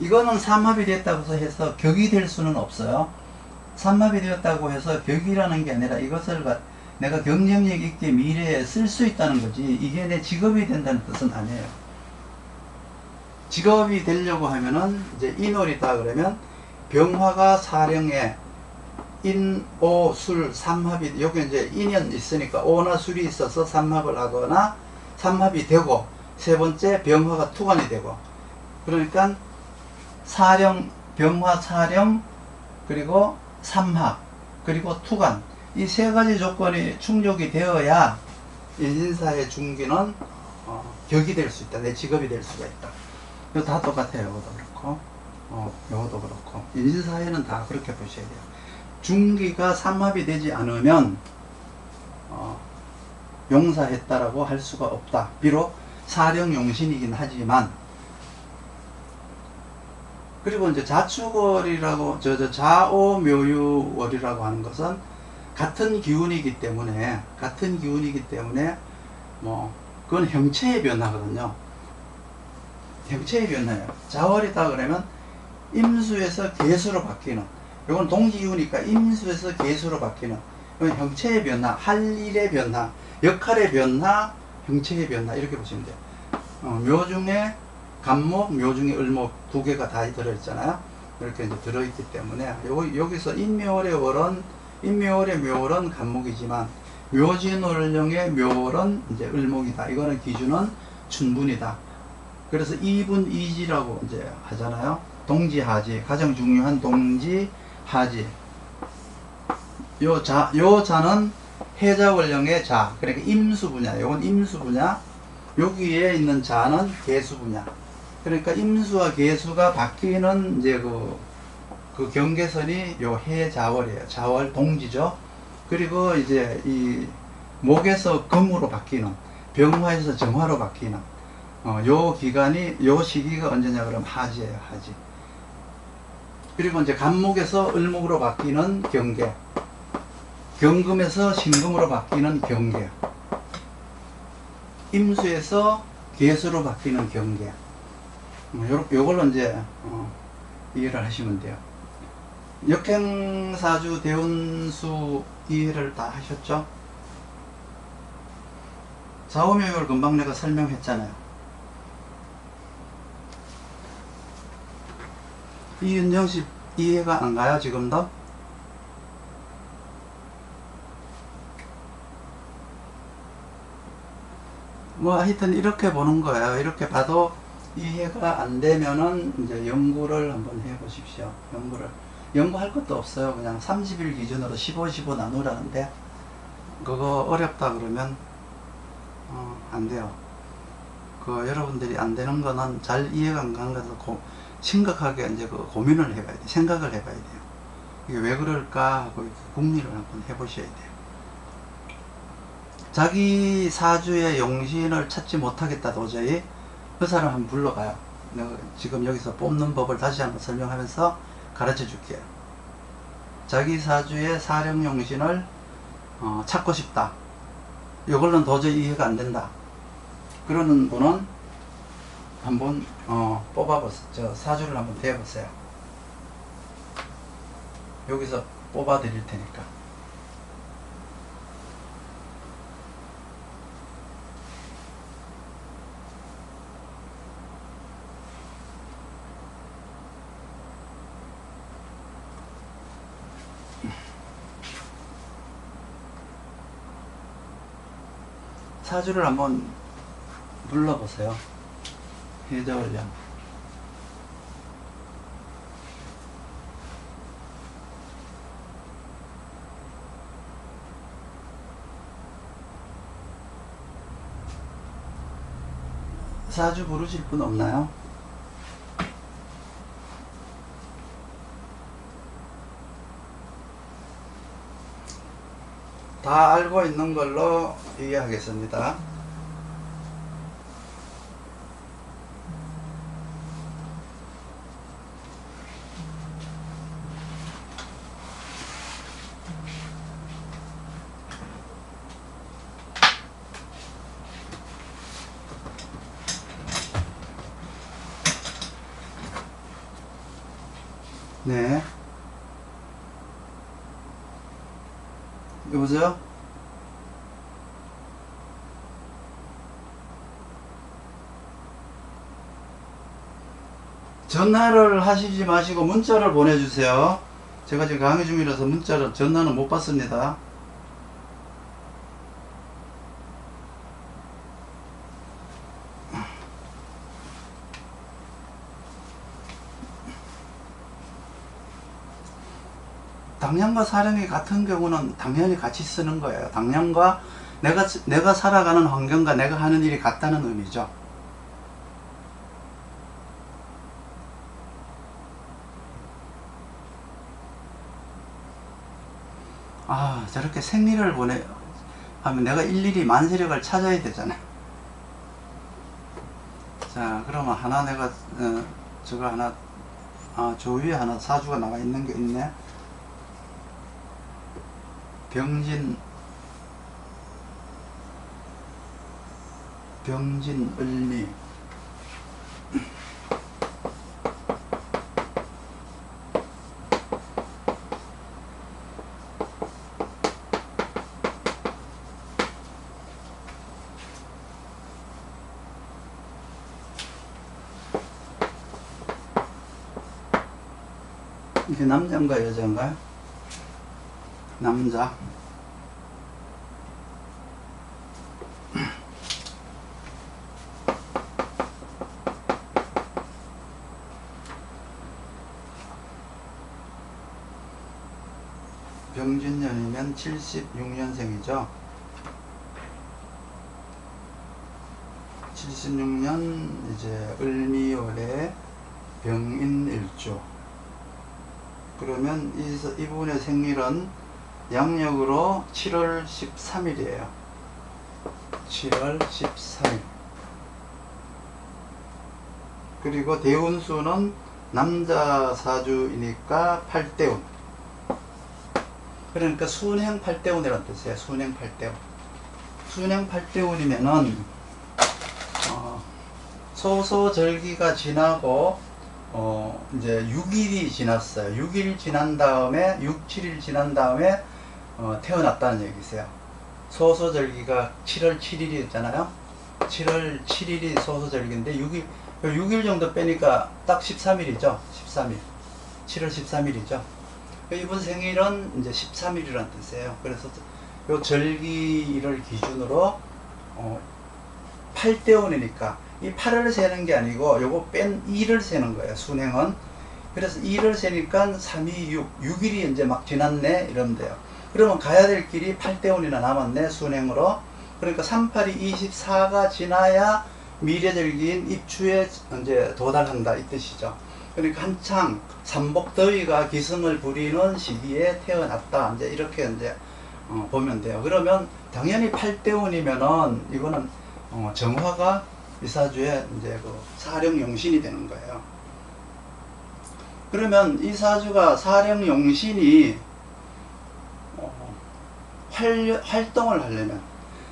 이거는 삼합이 됐다고 해서 격이 될 수는 없어요. 삼합이 되었다고 해서 격이라는 게 아니라 이것을 내가 경쟁력 있게 미래에 쓸 수 있다는 거지, 이게 내 직업이 된다는 뜻은 아니에요. 직업이 되려고 하면은 이제 인월이다 그러면 병화가 사령에 인, 오, 술, 삼합이, 여기 이제 인연 있으니까 오나 술이 있어서 삼합을 하거나 삼합이 되고, 세 번째 병화가 투관이 되고, 그러니까 사령, 병화 사령, 그리고 삼합, 그리고 투관, 이 세 가지 조건이 충족이 되어야 인신사의 중기는 격이 될 수 있다. 내 직업이 될 수가 있다. 이거 다 똑같아요. 이것도 그렇고, 이것도 그렇고. 인신사회는 다 그렇게 보셔야 돼요. 중기가 삼합이 되지 않으면 용사했다라고 할 수가 없다. 비록 사령용신이긴 하지만. 그리고 이제 자축월이라고 자오묘유월이라고 하는 것은 같은 기운이기 때문에 뭐 그건 형체의 변화거든요. 형체의 변화예요. 자월이다 그러면 임수에서 계수로 바뀌는, 이건 동기이니까 임수에서 계수로 바뀌는, 이건 형체의 변화, 할 일의 변화, 역할의 변화, 형체의 변화, 이렇게 보시면 돼요. 묘중에 간목, 묘중에 을목 두 개가 다 들어있잖아요. 이렇게 이제 들어있기 때문에 여기서 인묘월의 월은, 인묘월의 묘월은 간목이지만 묘진월령의 묘월은 이제 을목이다. 이거는 기준은 춘분이다. 그래서 이분이지라고 이제 하잖아요. 동지하지, 가장 중요한 동지하지. 요 자는 해자월령의 자, 그러니까 임수분야. 요건 임수분야. 여기에 있는 자는 계수분야. 그러니까 임수와 계수가 바뀌는 이제 그 경계선이 요 해자월이에요. 자월 동지죠. 그리고 이제 이 목에서 금으로 바뀌는, 병화에서 정화로 바뀌는 요 기간이, 요 시기가 언제냐 그러면 하지예요. 하지. 그리고 이제 간목에서 을목으로 바뀌는 경계, 경금에서 신금으로 바뀌는 경계, 임수에서 계수로 바뀌는 경계. 요걸로 이제 이해를 하시면 돼요. 역행사주 대운수 이해를 다 하셨죠? 좌우명을 금방 내가 설명했잖아요. 이윤정씨 이해가 안 가요 지금도? 뭐 하여튼 이렇게 보는 거예요. 이렇게 봐도 이해가 안 되면은 이제 연구를 한번 해 보십시오. 연구할 것도 없어요. 그냥 30일 기준으로 15, 15 나누라는데, 그거 어렵다 그러면 안 돼요. 여러분들이 안 되는 거는 잘 이해가 안 가는 것도 심각하게 이제 고민을 해봐야 돼요. 생각을 해봐야 돼요. 이게 왜 그럴까 하고 궁리를 한번 해보셔야 돼요. 자기 사주의 용신을 찾지 못하겠다 도저히, 그 사람 한번 불러가요. 내가 지금 여기서 뽑는 법을 다시 한번 설명하면서 가르쳐 줄게요. 자기 사주의 사령용신을 찾고 싶다. 이걸로는 도저히 이해가 안 된다. 그러는 분은 한번 뽑아보세요. 사주를 한번 대보세요. 여기서 뽑아 드릴 테니까. 사주를 한번 불러보세요. 해자월령. 사주 부르실 분 없나요? 다 알고 있는 걸로 이해하겠습니다. 네. 여보세요? 전화를 하시지 마시고 문자를 보내주세요. 제가 지금 강의 중이라서 전화는 못 받습니다. 당년과 사령이 같은 경우는 당연히 같이 쓰는 거예요. 당년과 내가 살아가는 환경과 내가 하는 일이 같다는 의미죠. 아, 저렇게 생리를 하면 내가 일일이 만세력을 찾아야 되잖아. 자, 그러면 하나 내가, 저거 하나, 저 위에 하나 사주가 나와 있는 게 있네. 병진, 을미. 이게 남자인가 여자인가요? 남자. 병진년이면 76년생이죠. 76년 이제 을미월에 병인일주. 그러면 이분의 생일은 양력으로 7월 13일이에요. 7월 13일. 그리고 대운수는 남자 사주이니까 8대운. 그러니까 순행 8대운이라는 뜻이에요. 순행 8대운. 순행 8대운이면은 소소절기가 지나고 이제 6일이 지났어요. 6일 지난 다음에 6, 7일 지난 다음에 태어났다는 얘기세요. 소소절기가 7월 7일이었잖아요. 7월 7일이 소소절기인데 6일 정도 빼니까 딱 13일이죠. 13일. 7월 13일이죠. 이분 생일은 이제 13일이라는 뜻이에요. 그래서 요 절기를 기준으로 8대운이니까 이 8을 세는 게 아니고 요거 뺀 2를 세는 거예요. 순행은. 그래서 2를 세니까 3, 2, 6, 6일이 이제 막 지났네 이러면 돼요. 그러면 가야 될 길이 8대운이나 남았네 순행으로. 그러니까 3, 8이 24가 지나야 미래절기인 입추에 이제 도달한다 이 뜻이죠. 그러니까 한창 삼복더위가 기승을 부리는 시기에 태어났다. 이제 이렇게 이제 보면 돼요. 그러면 당연히 8대운이면은 이거는 정화가 이 사주에 이제 그 사령용신이 되는 거예요. 그러면 이 사주가 사령용신이 활동을 하려면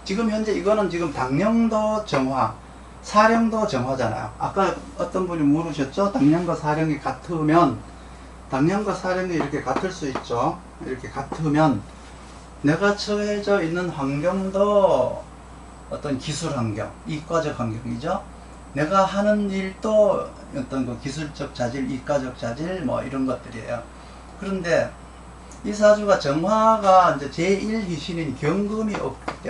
지금 현재 이거는 지금 당령도 정화, 사령도 정화잖아요. 아까 어떤 분이 물으셨죠? 당령과 사령이 같으면, 당령과 사령이 이렇게 같을 수 있죠. 이렇게 같으면 내가 처해져 있는 환경도 어떤 기술 환경, 이과적 환경이죠. 내가 하는 일도 어떤 그 기술적 자질, 이과적 자질, 뭐 이런 것들이에요. 그런데 이 사주가 정화가 이제 제1희신인 경금이 없기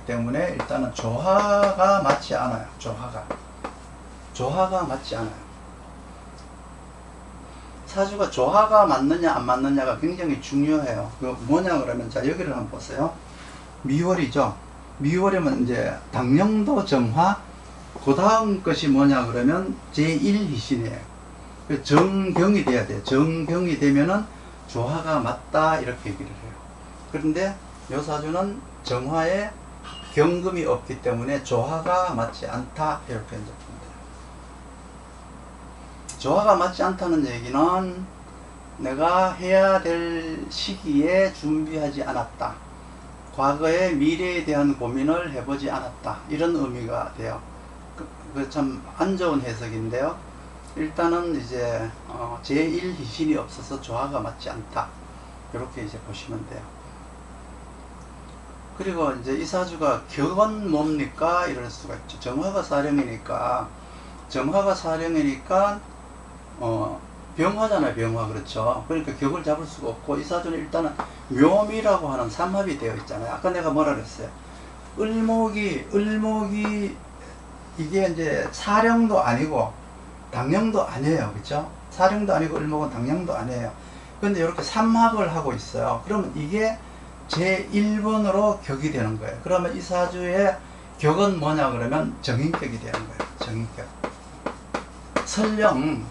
때문에 일단은 조화가 맞지 않아요. 조화가 맞지 않아요. 사주가 조화가 맞느냐 안 맞느냐가 굉장히 중요해요. 그 뭐냐 그러면 자 여기를 한번 보세요. 미월이죠. 미월이면 이제 당령도 정화, 그 다음 것이 뭐냐 그러면 제1희신이에요. 정경이 돼야 돼요. 정경이 되면은 조화가 맞다 이렇게 얘기를 해요. 그런데 요 사주는 정화에 경금이 없기 때문에 조화가 맞지 않다 이렇게 이제 보면 돼요. 조화가 맞지 않다는 얘기는 내가 해야 될 시기에 준비하지 않았다. 과거의 미래에 대한 고민을 해보지 않았다. 이런 의미가 돼요. 그 참 안 좋은 해석인데요. 일단은 이제 제1희신이 없어서 조화가 맞지 않다. 이렇게 이제 보시면 돼요. 그리고 이제 이 사주가 격은 뭡니까? 이럴 수가 있죠. 정화가 사령이니까 병화잖아요. 병화. 그렇죠. 그러니까 격을 잡을 수가 없고 이 사주는 일단은 묘미라고 하는 삼합이 되어 있잖아요. 아까 내가 뭐라 그랬어요? 을목이 이게 이제 사령도 아니고 당령도 아니에요. 그렇죠? 사령도 아니고 을목은 당령도 아니에요. 근데 이렇게 삼합을 하고 있어요. 그러면 이게 제1번으로 격이 되는 거예요. 그러면 이 사주의 격은 뭐냐 그러면 정인격이 되는 거예요. 정인격. 설령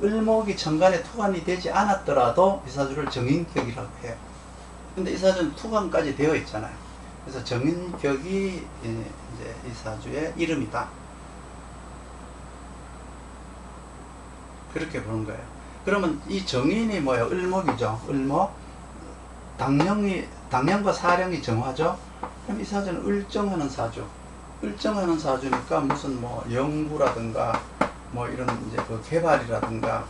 을목이 천간에 투관이 되지 않았더라도 이 사주를 정인격이라고 해요. 근데 이 사주는 투관까지 되어 있잖아요. 그래서 정인격이 이제 이 사주의 이름이다. 그렇게 보는 거예요. 그러면 이 정인이 뭐예요? 을목이죠. 을목. 당령과 사령이 정화죠. 그럼 이 사주는 을정하는 사주. 을정하는 사주니까 무슨 뭐 연구라든가 뭐 이런 이제 그 개발이라든가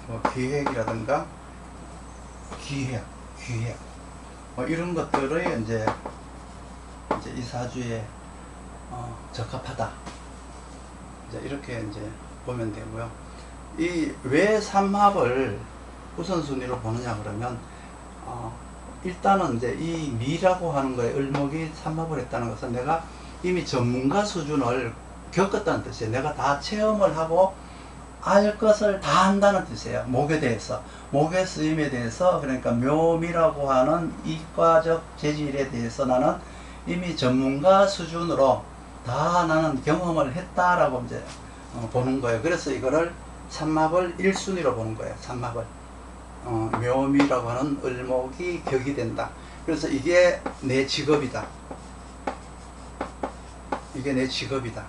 뭐 기획이라든가 기획 뭐 이런 것들의 이제 이 사주에 적합하다. 이제 이렇게 이제 보면 되고요. 이 왜 삼합을 우선순위로 보느냐 그러면 일단은 이제 이 미라고 하는 거에 을목이 삼합을 했다는 것은 내가 이미 전문가 수준을 겪었다는 뜻이에요. 내가 다 체험을 하고 알 것을 다 한다는 뜻이에요. 목에 대해서. 목의 쓰임에 대해서, 그러니까 묘미라고 하는 이과적 재질에 대해서 나는 이미 전문가 수준으로 다 나는 경험을 했다라고 이제 보는 거예요. 그래서 이거를 삼합을 1순위로 보는 거예요. 삼합을. 묘미라고 하는 을목이 격이 된다. 그래서 이게 내 직업이다. 이게 내 직업이다.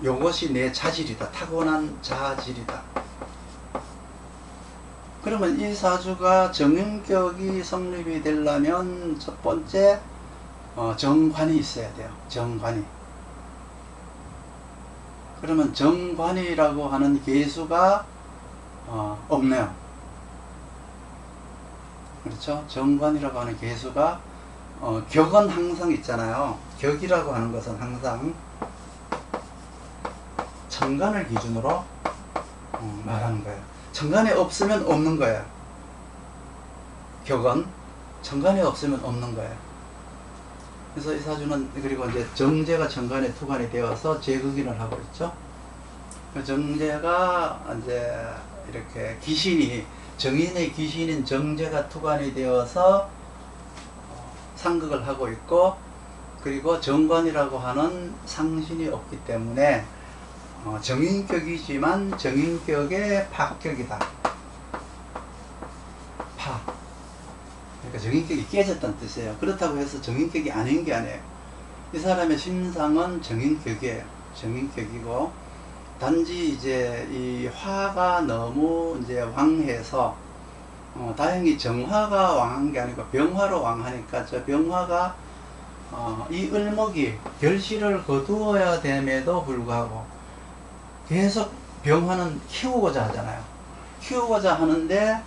요것이 내 자질이다. 타고난 자질이다. 그러면 이 사주가 정인격이 성립이 되려면 첫 번째 정관이 있어야 돼요. 정관이. 그러면 정관이라고 하는 계수가 없네요. 그렇죠? 정관이라고 하는 계수가 격은 항상 있잖아요. 격이라고 하는 것은 항상 천간을 기준으로 말하는 거예요. 천간에 없으면 없는 거예요. 격은 천간에 없으면 없는 거예요. 그래서 이 사주는 그리고 이제 정제가 천간에 투관이 되어서 재극인을 하고 있죠. 정제가 이제 이렇게 귀신이 정인의 귀신인 정제가 투관이 되어서 상극을 하고 있고, 그리고 정관이라고 하는 상신이 없기 때문에 정인격이지만 정인격의 파격이다. 파. 그러니까 정인격이 깨졌다는 뜻이에요. 그렇다고 해서 정인격이 아닌 게 아니에요. 이 사람의 심상은 정인격이에요. 정인격이고, 단지 이제 이 화가 너무 이제 왕해서 다행히 정화가 왕한 게 아니고 병화로 왕하니까 저 병화가 이 을목이 결실을 거두어야 됨에도 불구하고 계속 병화는 키우고자 하잖아요. 키우고자 하는데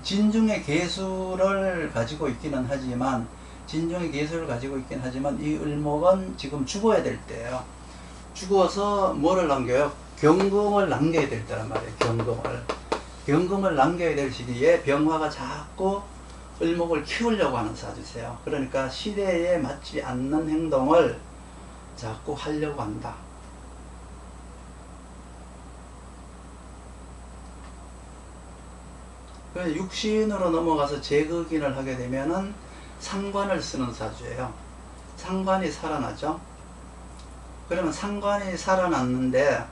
진중의 계수를 가지고 있기는 하지만 이 을목은 지금 죽어야 될 때예요. 죽어서 뭐를 남겨요? 경금을 남겨야 될 때란 말이에요. 경금을 남겨야 될 시기에 병화가 자꾸 을목을 키우려고 하는 사주세요. 그러니까 시대에 맞지 않는 행동을 자꾸 하려고 한다. 육신으로 넘어가서 재극인을 하게 되면은 상관을 쓰는 사주예요. 상관이 살아나죠. 그러면 상관이 살아났는데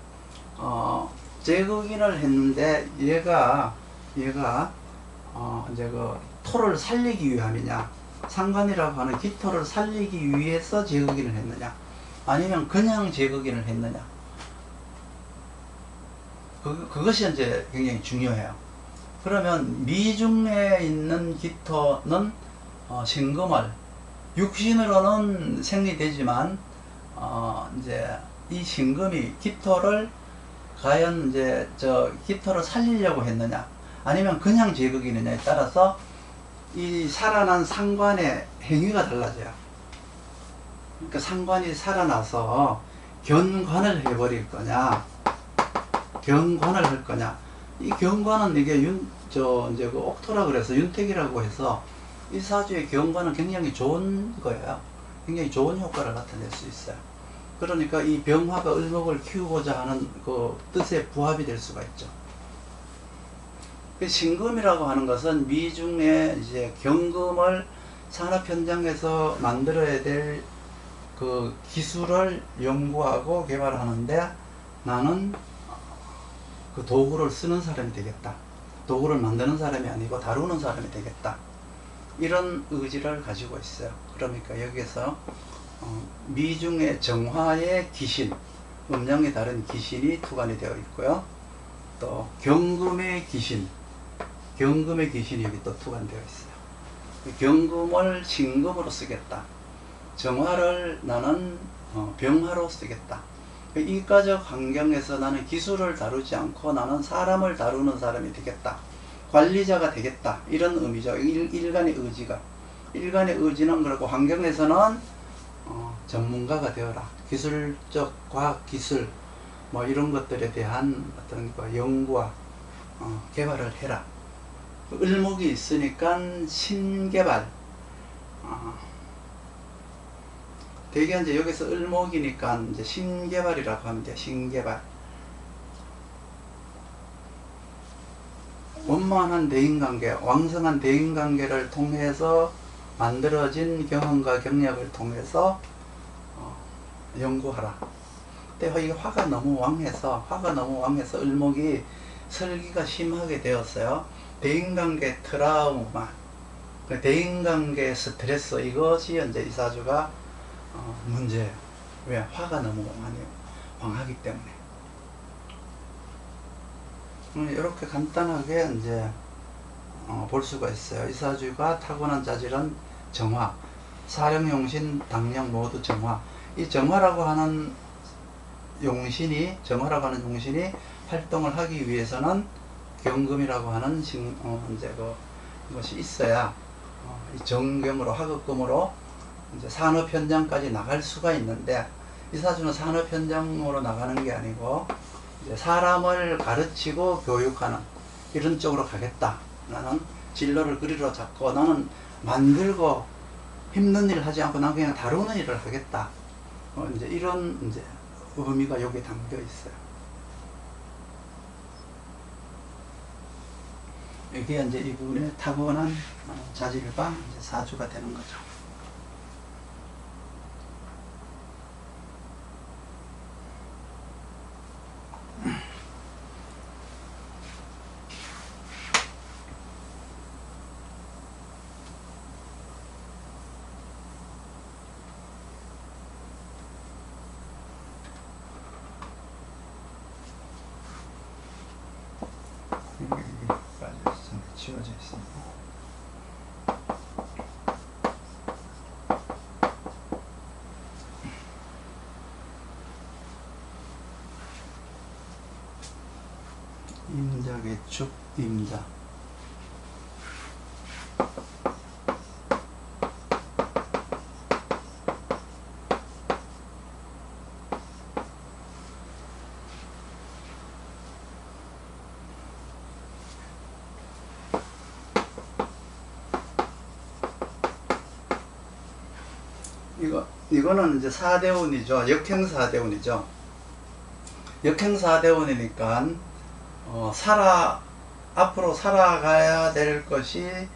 재극인을 했는데 얘가 이제 그 토를 살리기 위함이냐, 상관이라고 하는 기토를 살리기 위해서 재극인을 했느냐, 아니면 그냥 재극인을 했느냐, 그것이 이제 굉장히 중요해요. 그러면 미중에 있는 기토는 신금을 육신으로는 생리되지만 이제 이 신금이 기토를 과연 이제 기토를 살리려고 했느냐, 아니면 그냥 재극이느냐에 따라서 이 살아난 상관의 행위가 달라져요. 그러니까 상관이 살아나서 견관을 해버릴 거냐, 경관을 할 거냐. 이 경관은 이게 이제 그 옥토라 그래서 윤택이라고 해서 이 사주의 경관은 굉장히 좋은 거예요. 굉장히 좋은 효과를 나타낼 수 있어요. 그러니까 이 병화가 을목을 키우고자 하는 그 뜻에 부합이 될 수가 있죠. 그 신금이라고 하는 것은 미중에 이제 경금을 산업 현장에서 만들어야 될 그 기술을 연구하고 개발하는데 나는 그 도구를 쓰는 사람이 되겠다. 도구를 만드는 사람이 아니고 다루는 사람이 되겠다. 이런 의지를 가지고 있어요. 그러니까 여기서 미중의 정화의 기신, 음양이 다른 기신이 투관이 되어 있고요. 또 경금의 기신, 경금의 기신이 여기 또 투관되어 있어요. 경금을 신금으로 쓰겠다. 정화를 나는 병화로 쓰겠다. 이과적 환경에서 나는 기술을 다루지 않고 나는 사람을 다루는 사람이 되겠다. 관리자가 되겠다. 이런 의미죠. 일간의 의지가. 일간의 의지는 그렇고 환경에서는 전문가가 되어라. 기술적 과학 기술 뭐 이런 것들에 대한 어떤 그 연구와 개발을 해라. 을목이 있으니까 신개발. 대개 이제 여기서 을목이니까 이제 신개발이라고 하면 돼요. 신개발. 원만한 대인관계, 왕성한 대인관계를 통해서 만들어진 경험과 경력을 통해서 연구하라. 근데 이게 화가 너무 왕해서 을목이 설기가 심하게 되었어요. 대인관계 트라우마, 대인관계 스트레스, 이것이 이제 이 사주가 문제예요. 왜? 화가 너무 많이 왕하기 때문에. 이렇게 간단하게 이제 볼 수가 있어요. 이 사주가 타고난 자질은 정화, 사령, 용신, 당령 모두 정화. 이 정화라고 하는 용신이 활동을 하기 위해서는 경금이라고 하는 이제 그것이 있어야 이 정경으로 화급금으로 이제 산업 현장까지 나갈 수가 있는데, 이 사주는 산업 현장으로 나가는 게 아니고 이제 사람을 가르치고 교육하는 이런 쪽으로 가겠다. 나는 진로를 그리로 잡고 나는 만들고 힘든 일을 하지 않고 난 그냥 다루는 일을 하겠다. 이제 이런 이제 의미가 여기에 담겨 있어요. 이게 이제 이분의 타고난 자질과 이제 사주가 되는 거죠. 여기까지 지워져 있습니다. 임자, 개축, 임자. 이거는 이제 사대운이죠. 역행사대운이죠. 역행사대운이니까 앞으로 살아가야 될 것이 이제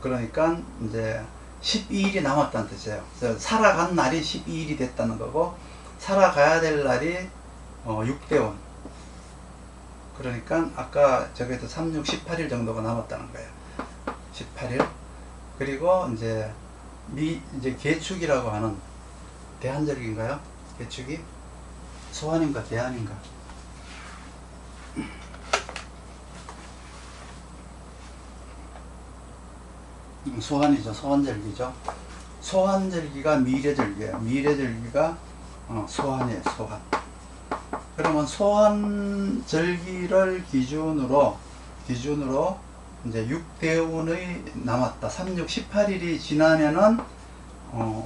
그러니까 이제 12일이 남았다는 뜻이에요. 그래서 살아간 날이 12일이 됐다는 거고, 살아가야 될 날이 6대운. 그러니까 아까 저기도 3, 6, 18일 정도가 남았다는 거예요. 18일. 그리고 이제 이제 개축이라고 하는, 대한절기인가요? 개축이 소환인가 대한인가? 소환이죠. 소환절기죠. 소환절기가 미래절기예요. 미래절기가 소환이에요. 소환. 그러면 소환절기를 기준으로 이제 6대운의 남았다. 3, 6, 18일이 지나면은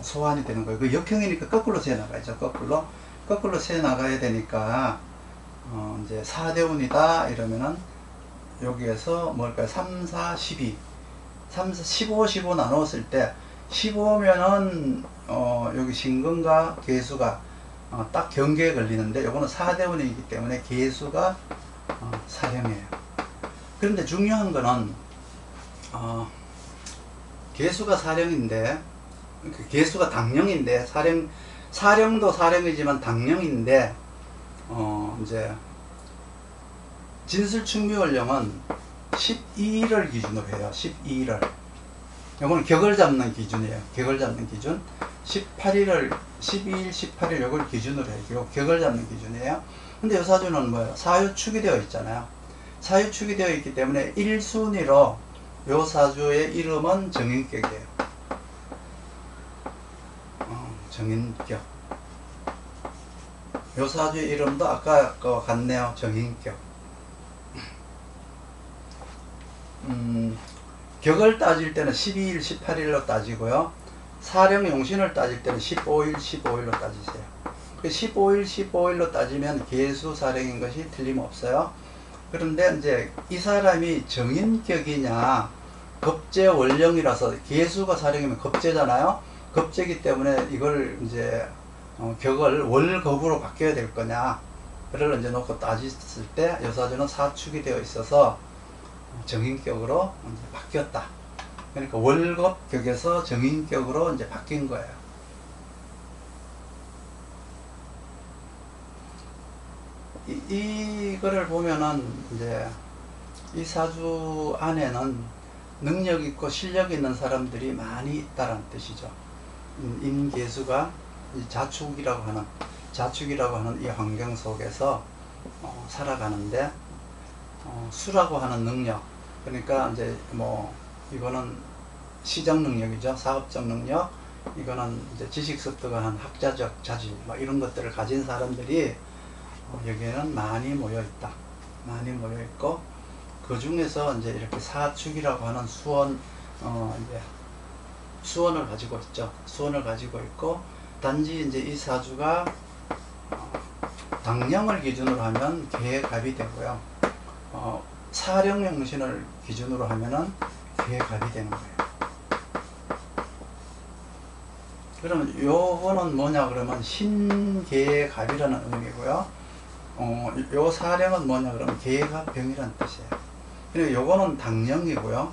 소환이 되는 거예요. 그 역형이니까 거꾸로 세 나가야죠. 거꾸로 세 나가야 되니까 이제 4대운이다 이러면은 여기에서 뭘까요? 3, 4, 12. 3, 4, 15, 15 나누었을 때 15면은 여기 신금과 개수가 딱 경계에 걸리는데, 요거는 4대운이기 때문에 개수가 사령이에요. 그런데 중요한 거는 개수가 사령인데, 개수가 당령인데, 사령도 사령이지만 당령인데, 이제 진술충묘월령은 12일을 기준으로 해요. 12일을. 이거는 격을 잡는 기준이에요. 격을 잡는 기준. 12일, 18일 이걸 기준으로 해요. 격을 잡는 기준이에요. 근데 이 사주는 뭐예요? 사유축이 되어 있잖아요. 사유축이 되어 있기 때문에 1순위로 이 사주의 이름은 정인격이에요. 정인격. 이 사주의 이름도 아까 거와 같네요. 정인격. 격을 따질 때는 12일, 18일로 따지고요. 사령 용신을 따질 때는 15일, 15일로 따지세요. 15일, 15일로 따지면 개수 사령인 것이 틀림없어요. 그런데 이제 이 사람이 정인격이냐, 겁재월령이라서 개수가 사령이면 겁재잖아요. 겁재기 때문에 이걸 이제 격을 월겁으로 바뀌어야 될 거냐, 그를 이제 놓고 따졌을 때 여사주는 사축이 되어 있어서 정인격으로 이제 바뀌었다. 그러니까 월겁 격에서 정인격으로 이제 바뀐 거예요. 이거를 보면은 이제 이 사주 안에는 능력 있고 실력 있는 사람들이 많이 있다는 뜻이죠. 임계수가 자축이라고 하는 이 환경 속에서 살아가는데, 수라고 하는 능력, 그러니까 이제 뭐 이거는 시장 능력이죠. 사업적 능력, 이거는 이제 지식 습득을 한 학자적 자질, 뭐 이런 것들을 가진 사람들이 여기에는 많이 모여 있다. 많이 모여 있고, 그 중에서 이제 이렇게 사축이라고 하는 수원, 이제 수원을 가지고 있죠. 수원을 가지고 있고, 단지 이제 이 사주가 당령을 기준으로 하면 개갑이 되고요. 사령용신을 기준으로 하면은 개갑이 되는 거예요. 그러면 요거는 뭐냐 그러면 신개갑이라는 의미고요. 요 사령은 뭐냐 그러면 개갑병이라는 뜻이에요. 그리고 요거는 당령이고요.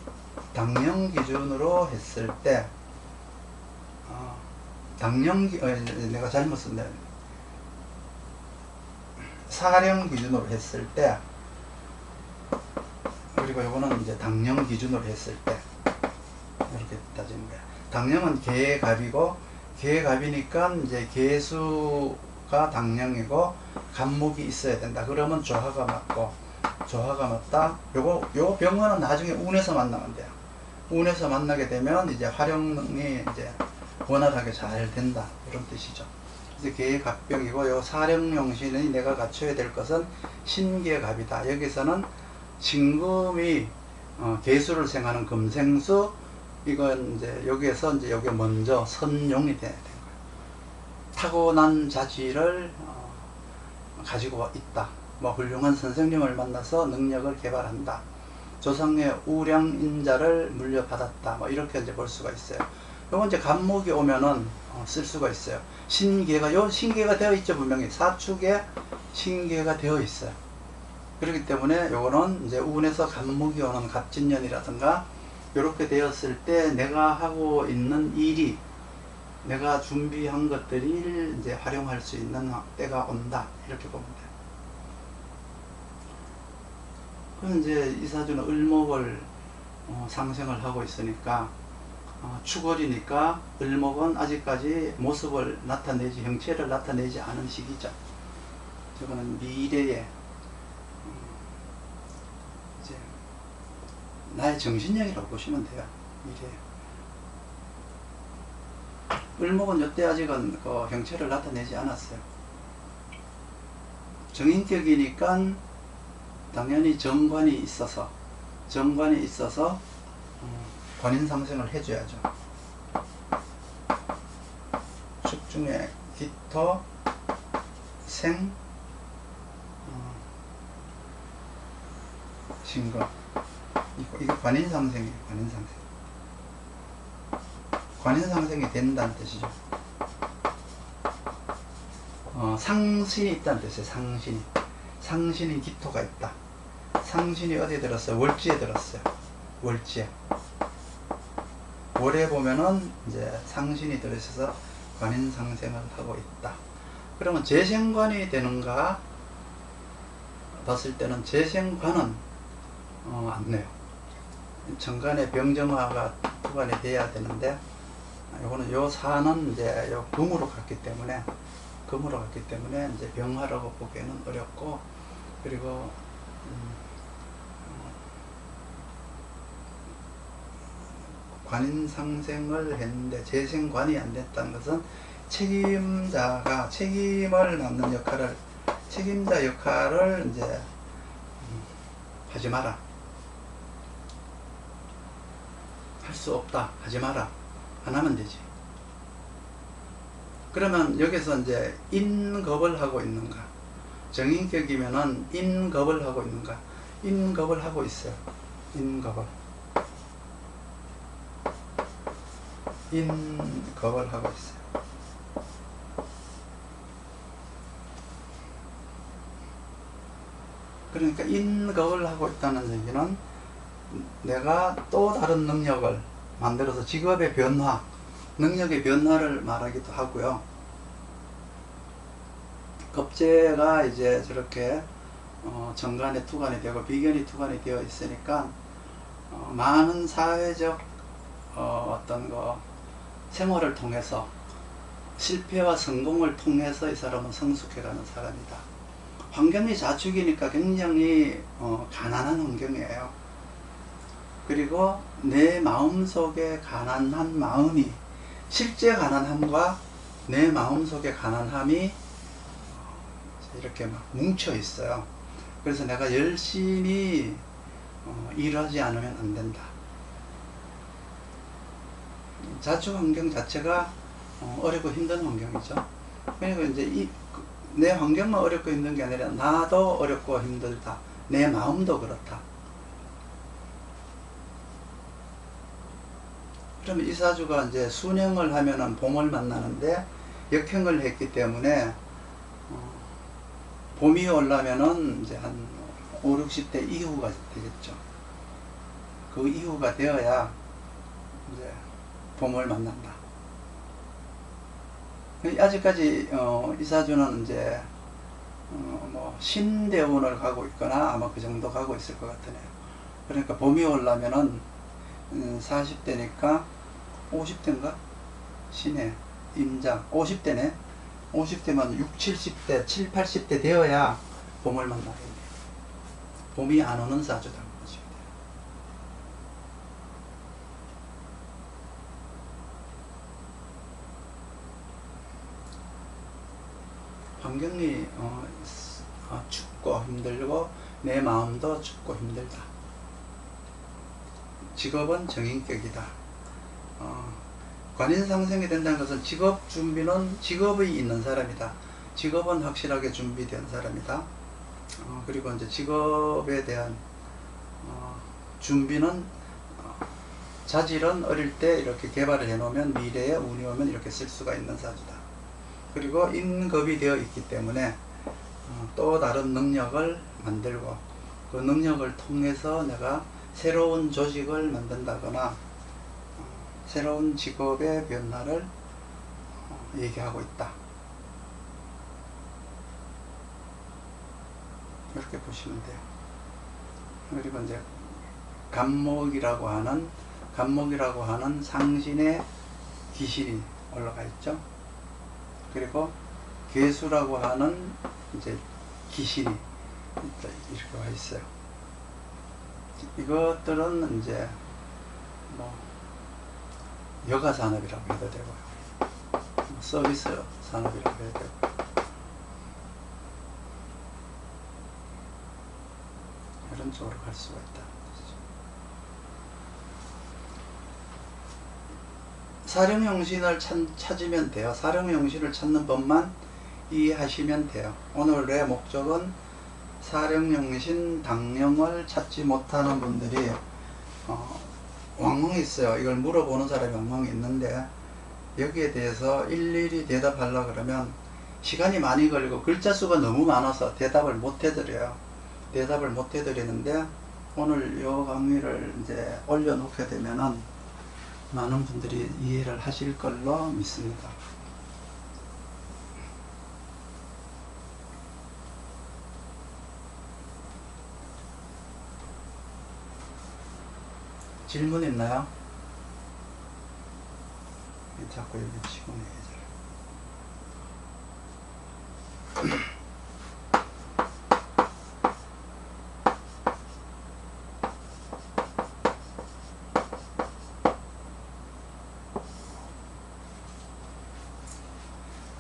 당령 기준으로 했을 때, 내가 잘못 썼네. 사령 기준으로 했을 때, 그리고 요거는 이제 당령 기준으로 했을 때, 이렇게 따지는 거야. 당령은 개갑이고, 개갑이니까 이제 개수가 당령이고, 간목이 있어야 된다. 그러면 조화가 맞고, 조화가 맞다. 요거 병화는 나중에 운에서 만나면 돼요. 운에서 만나게 되면 이제 활용이 이제 원활하게 잘 된다. 이런 뜻이죠. 그래서 개갑병이고, 요 사령용신이 내가 갖춰야 될 것은 신개갑이다. 여기서는 신금이 개수를 생하는 금생수, 이건 이제 여기에서 이제 여기 먼저 선용이 돼야 된 거예요. 타고난 자질을 가지고 있다. 뭐 훌륭한 선생님을 만나서 능력을 개발한다. 조상의 우량인자를 물려받았다. 뭐 이렇게 이제 볼 수가 있어요. 요건 이제 간목이 오면은 쓸 수가 있어요. 신계가 되어 있죠. 분명히 사축에 신계가 되어 있어요. 그렇기 때문에 요거는 이제 운에서 간목이 오는 갑진년이라든가 이렇게 되었을 때 내가 하고 있는 일이, 내가 준비한 것들을 이제 활용할 수 있는 때가 온다. 이렇게 보면 돼요. 그럼 이제 이 사주는 을목을 상생을 하고 있으니까, 축월이니까 을목은 아직까지 모습을 나타내지, 형체를 나타내지 않은 시기죠. 저거는 미래에 이제 나의 정신력이라고 보시면 돼요. 미래. 을목은 이때 아직은 그 형체를 나타내지 않았어요. 정인격이니까 당연히 정관이 있어서 관인상생을 해줘야죠. 축 중에 기토, 생, 신금. 이거 관인상생이에요. 관인상생이 된다는 뜻이죠. 상신이 있다는 뜻이에요. 상신이 기토가 있다. 상신이 어디에 들었어요? 월지에 들었어요. 월지에. 월에 보면은 이제 상신이 들어있어서 관인상생을 하고 있다. 그러면 재생관이 되는가 봤을 때는 재생관은 안 내요. 정관의 병정화가 투관이 돼야 되는데, 요거는 요 사는 이제 요 금으로 갔기 때문에 이제 병화라고 보기에는 어렵고, 그리고 관인상생을 했는데 재생관이 안 됐다는 것은 책임자가 책임을 맡는 역할을, 책임자 역할을 이제 하지 마라, 할 수 없다, 하지 마라, 안 하면 되지. 그러면 여기서 이제 인겁을 하고 있는가, 정인격이면은 인겁을 하고 있는가, 인겁을 하고 있어요. 인겁을 하고 있어요. 그러니까 인겁을 하고 있다는 얘기는 내가 또 다른 능력을 만들어서 직업의 변화, 능력의 변화를 말하기도 하고요. 겁재가 이제 저렇게 정관에 투관이 되고 비견이 투관이 되어 있으니까 많은 사회적 어떤 생활을 통해서 실패와 성공을 통해서 이 사람은 성숙해가는 사람이다. 환경이 자축이니까 굉장히 가난한 환경이에요. 그리고 내 마음속에 가난한 마음이, 실제 가난함과 내 마음속의 가난함이 이렇게 막 뭉쳐 있어요. 그래서 내가 열심히 일하지 않으면 안 된다. 자축 환경 자체가 어렵고 힘든 환경이죠. 그러니까 이제 내 환경만 어렵고 힘든 게 아니라 나도 어렵고 힘들다. 내 마음도 그렇다. 그러면 이 사주가 이제 순행을 하면은 봄을 만나는데 역행을 했기 때문에 봄이 오려면은 이제 한 5, 60대 이후가 되겠죠. 그 이후가 되어야 이제 봄을 만난다. 아직까지 이 사주는 이제 뭐 신대운을 가고 있거나 아마 그 정도 가고 있을 것 같으네요. 그러니까 봄이 오려면은 40대니까 50대인가? 신해, 임장, 50대네. 50대면 6, 70대, 7, 80대 되어야 봄을 만나겠네요. 봄이 안 오는 사주다. 환경이 춥고 힘들고 내 마음도 춥고 힘들다. 직업은 정인격이다. 관인상생이 된다는 것은 직업 준비는 직업이 있는 사람이다. 직업은 확실하게 준비된 사람이다. 그리고 이제 직업에 대한 준비는 자질은 어릴 때 이렇게 개발을 해 놓으면 미래에 운이 오면 이렇게 쓸 수가 있는 사주다. 그리고 인겁이 되어 있기 때문에 또 다른 능력을 만들고 그 능력을 통해서 내가 새로운 조직을 만든다거나 새로운 직업의 변화를 얘기하고 있다. 이렇게 보시면 돼요. 그리고 이제 간목이라고 하는 상신의 기신이 올라가 있죠. 그리고 괴수라고 하는 이제 기신이 이렇게 와 있어요. 이것들은 이제 뭐 여가 산업이라고 해도 되고요. 서비스 산업이라고 해도 되고. 이런 쪽으로 갈 수가 있다. 사령용신을 찾으면 돼요. 사령용신을 찾는 법만 이해하시면 돼요. 오늘의 목적은 사령용신 당령을 찾지 못하는 분들이 왕왕이 있어요. 이걸 물어보는 사람이 왕왕이 있는데 여기에 대해서 일일이 대답하려고 그러면 시간이 많이 걸리고 글자 수가 너무 많아서 대답을 못 해드려요. 대답을 못 해드리는데, 오늘 이 강의를 이제 올려놓게 되면은 많은 분들이 이해를 하실 걸로 믿습니다. 질문 있나요? 자꾸 여기 치고 내야죠.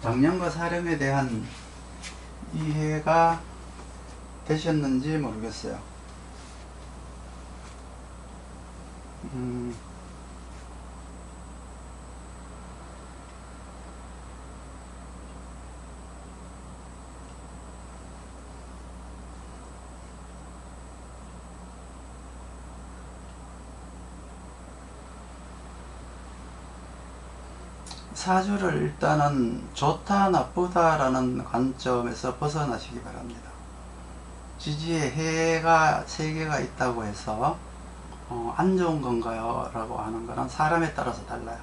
당년과 사령에 대한 이해가 되셨는지 모르겠어요. 사주를 일단은 좋다 나쁘다 라는 관점에서 벗어나시기 바랍니다. 지지에 해가 3개가 있다고 해서 안 좋은 건가요? 라고 하는 거는 사람에 따라서 달라요.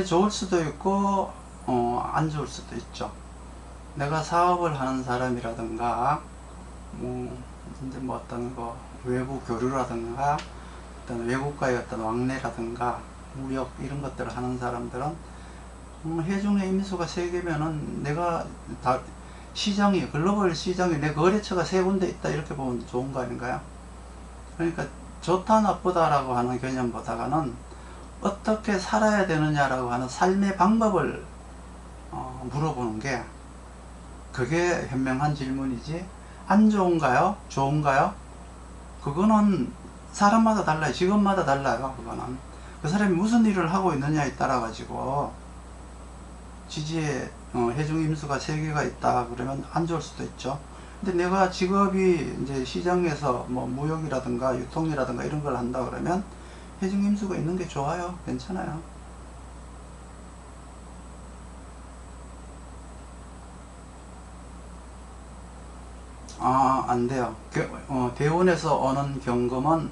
좋을 수도 있고 안 좋을 수도 있죠. 내가 사업을 하는 사람이라든가 이제 뭐 어떤 거 외부 교류라든가 어떤 외국과의 어떤 왕래라든가 무역 이런 것들을 하는 사람들은 해중의 임수가 3개면은 내가 다 시장이 글로벌 시장이 내 거래처가 3군데 있다 이렇게 보면 좋은 거 아닌가요? 그러니까 좋다 나쁘다라고 하는 개념보다는 어떻게 살아야 되느냐라고 하는 삶의 방법을 물어보는 게 그게 현명한 질문이지, 안 좋은가요? 좋은가요? 그거는 사람마다 달라요. 직업마다 달라요. 그거는 그 사람이 무슨 일을 하고 있느냐에 따라 가지고 지지에 해중 임수가 3개가 있다 그러면 안 좋을 수도 있죠. 근데 내가 직업이 이제 시장에서 뭐 무역이라든가 유통이라든가 이런 걸 한다 그러면 해중 임수가 있는 게 좋아요. 괜찮아요. 안 돼요. 대운에서 오는 경금은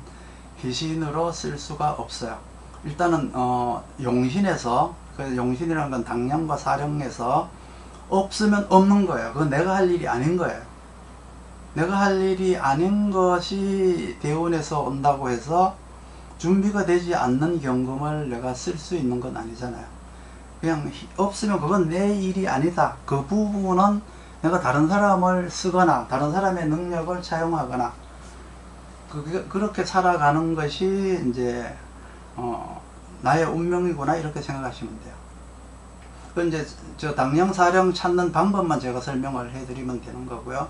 희신으로 쓸 수가 없어요. 일단은 용신에서, 그 용신이라는 건 당년과 사령에서 없으면 없는 거예요. 그건 내가 할 일이 아닌 거예요. 내가 할 일이 아닌 것이 대운에서 온다고 해서 준비가 되지 않는 경금을 내가 쓸 수 있는 건 아니잖아요. 그냥 없으면 그건 내 일이 아니다. 그 부분은 내가 다른 사람을 쓰거나 다른 사람의 능력을 차용하거나 그렇게 살아가는 것이 이제 나의 운명이구나 이렇게 생각하시면 돼요. 그 이제 저 당령 사령 찾는 방법만 제가 설명을 해드리면 되는 거고요.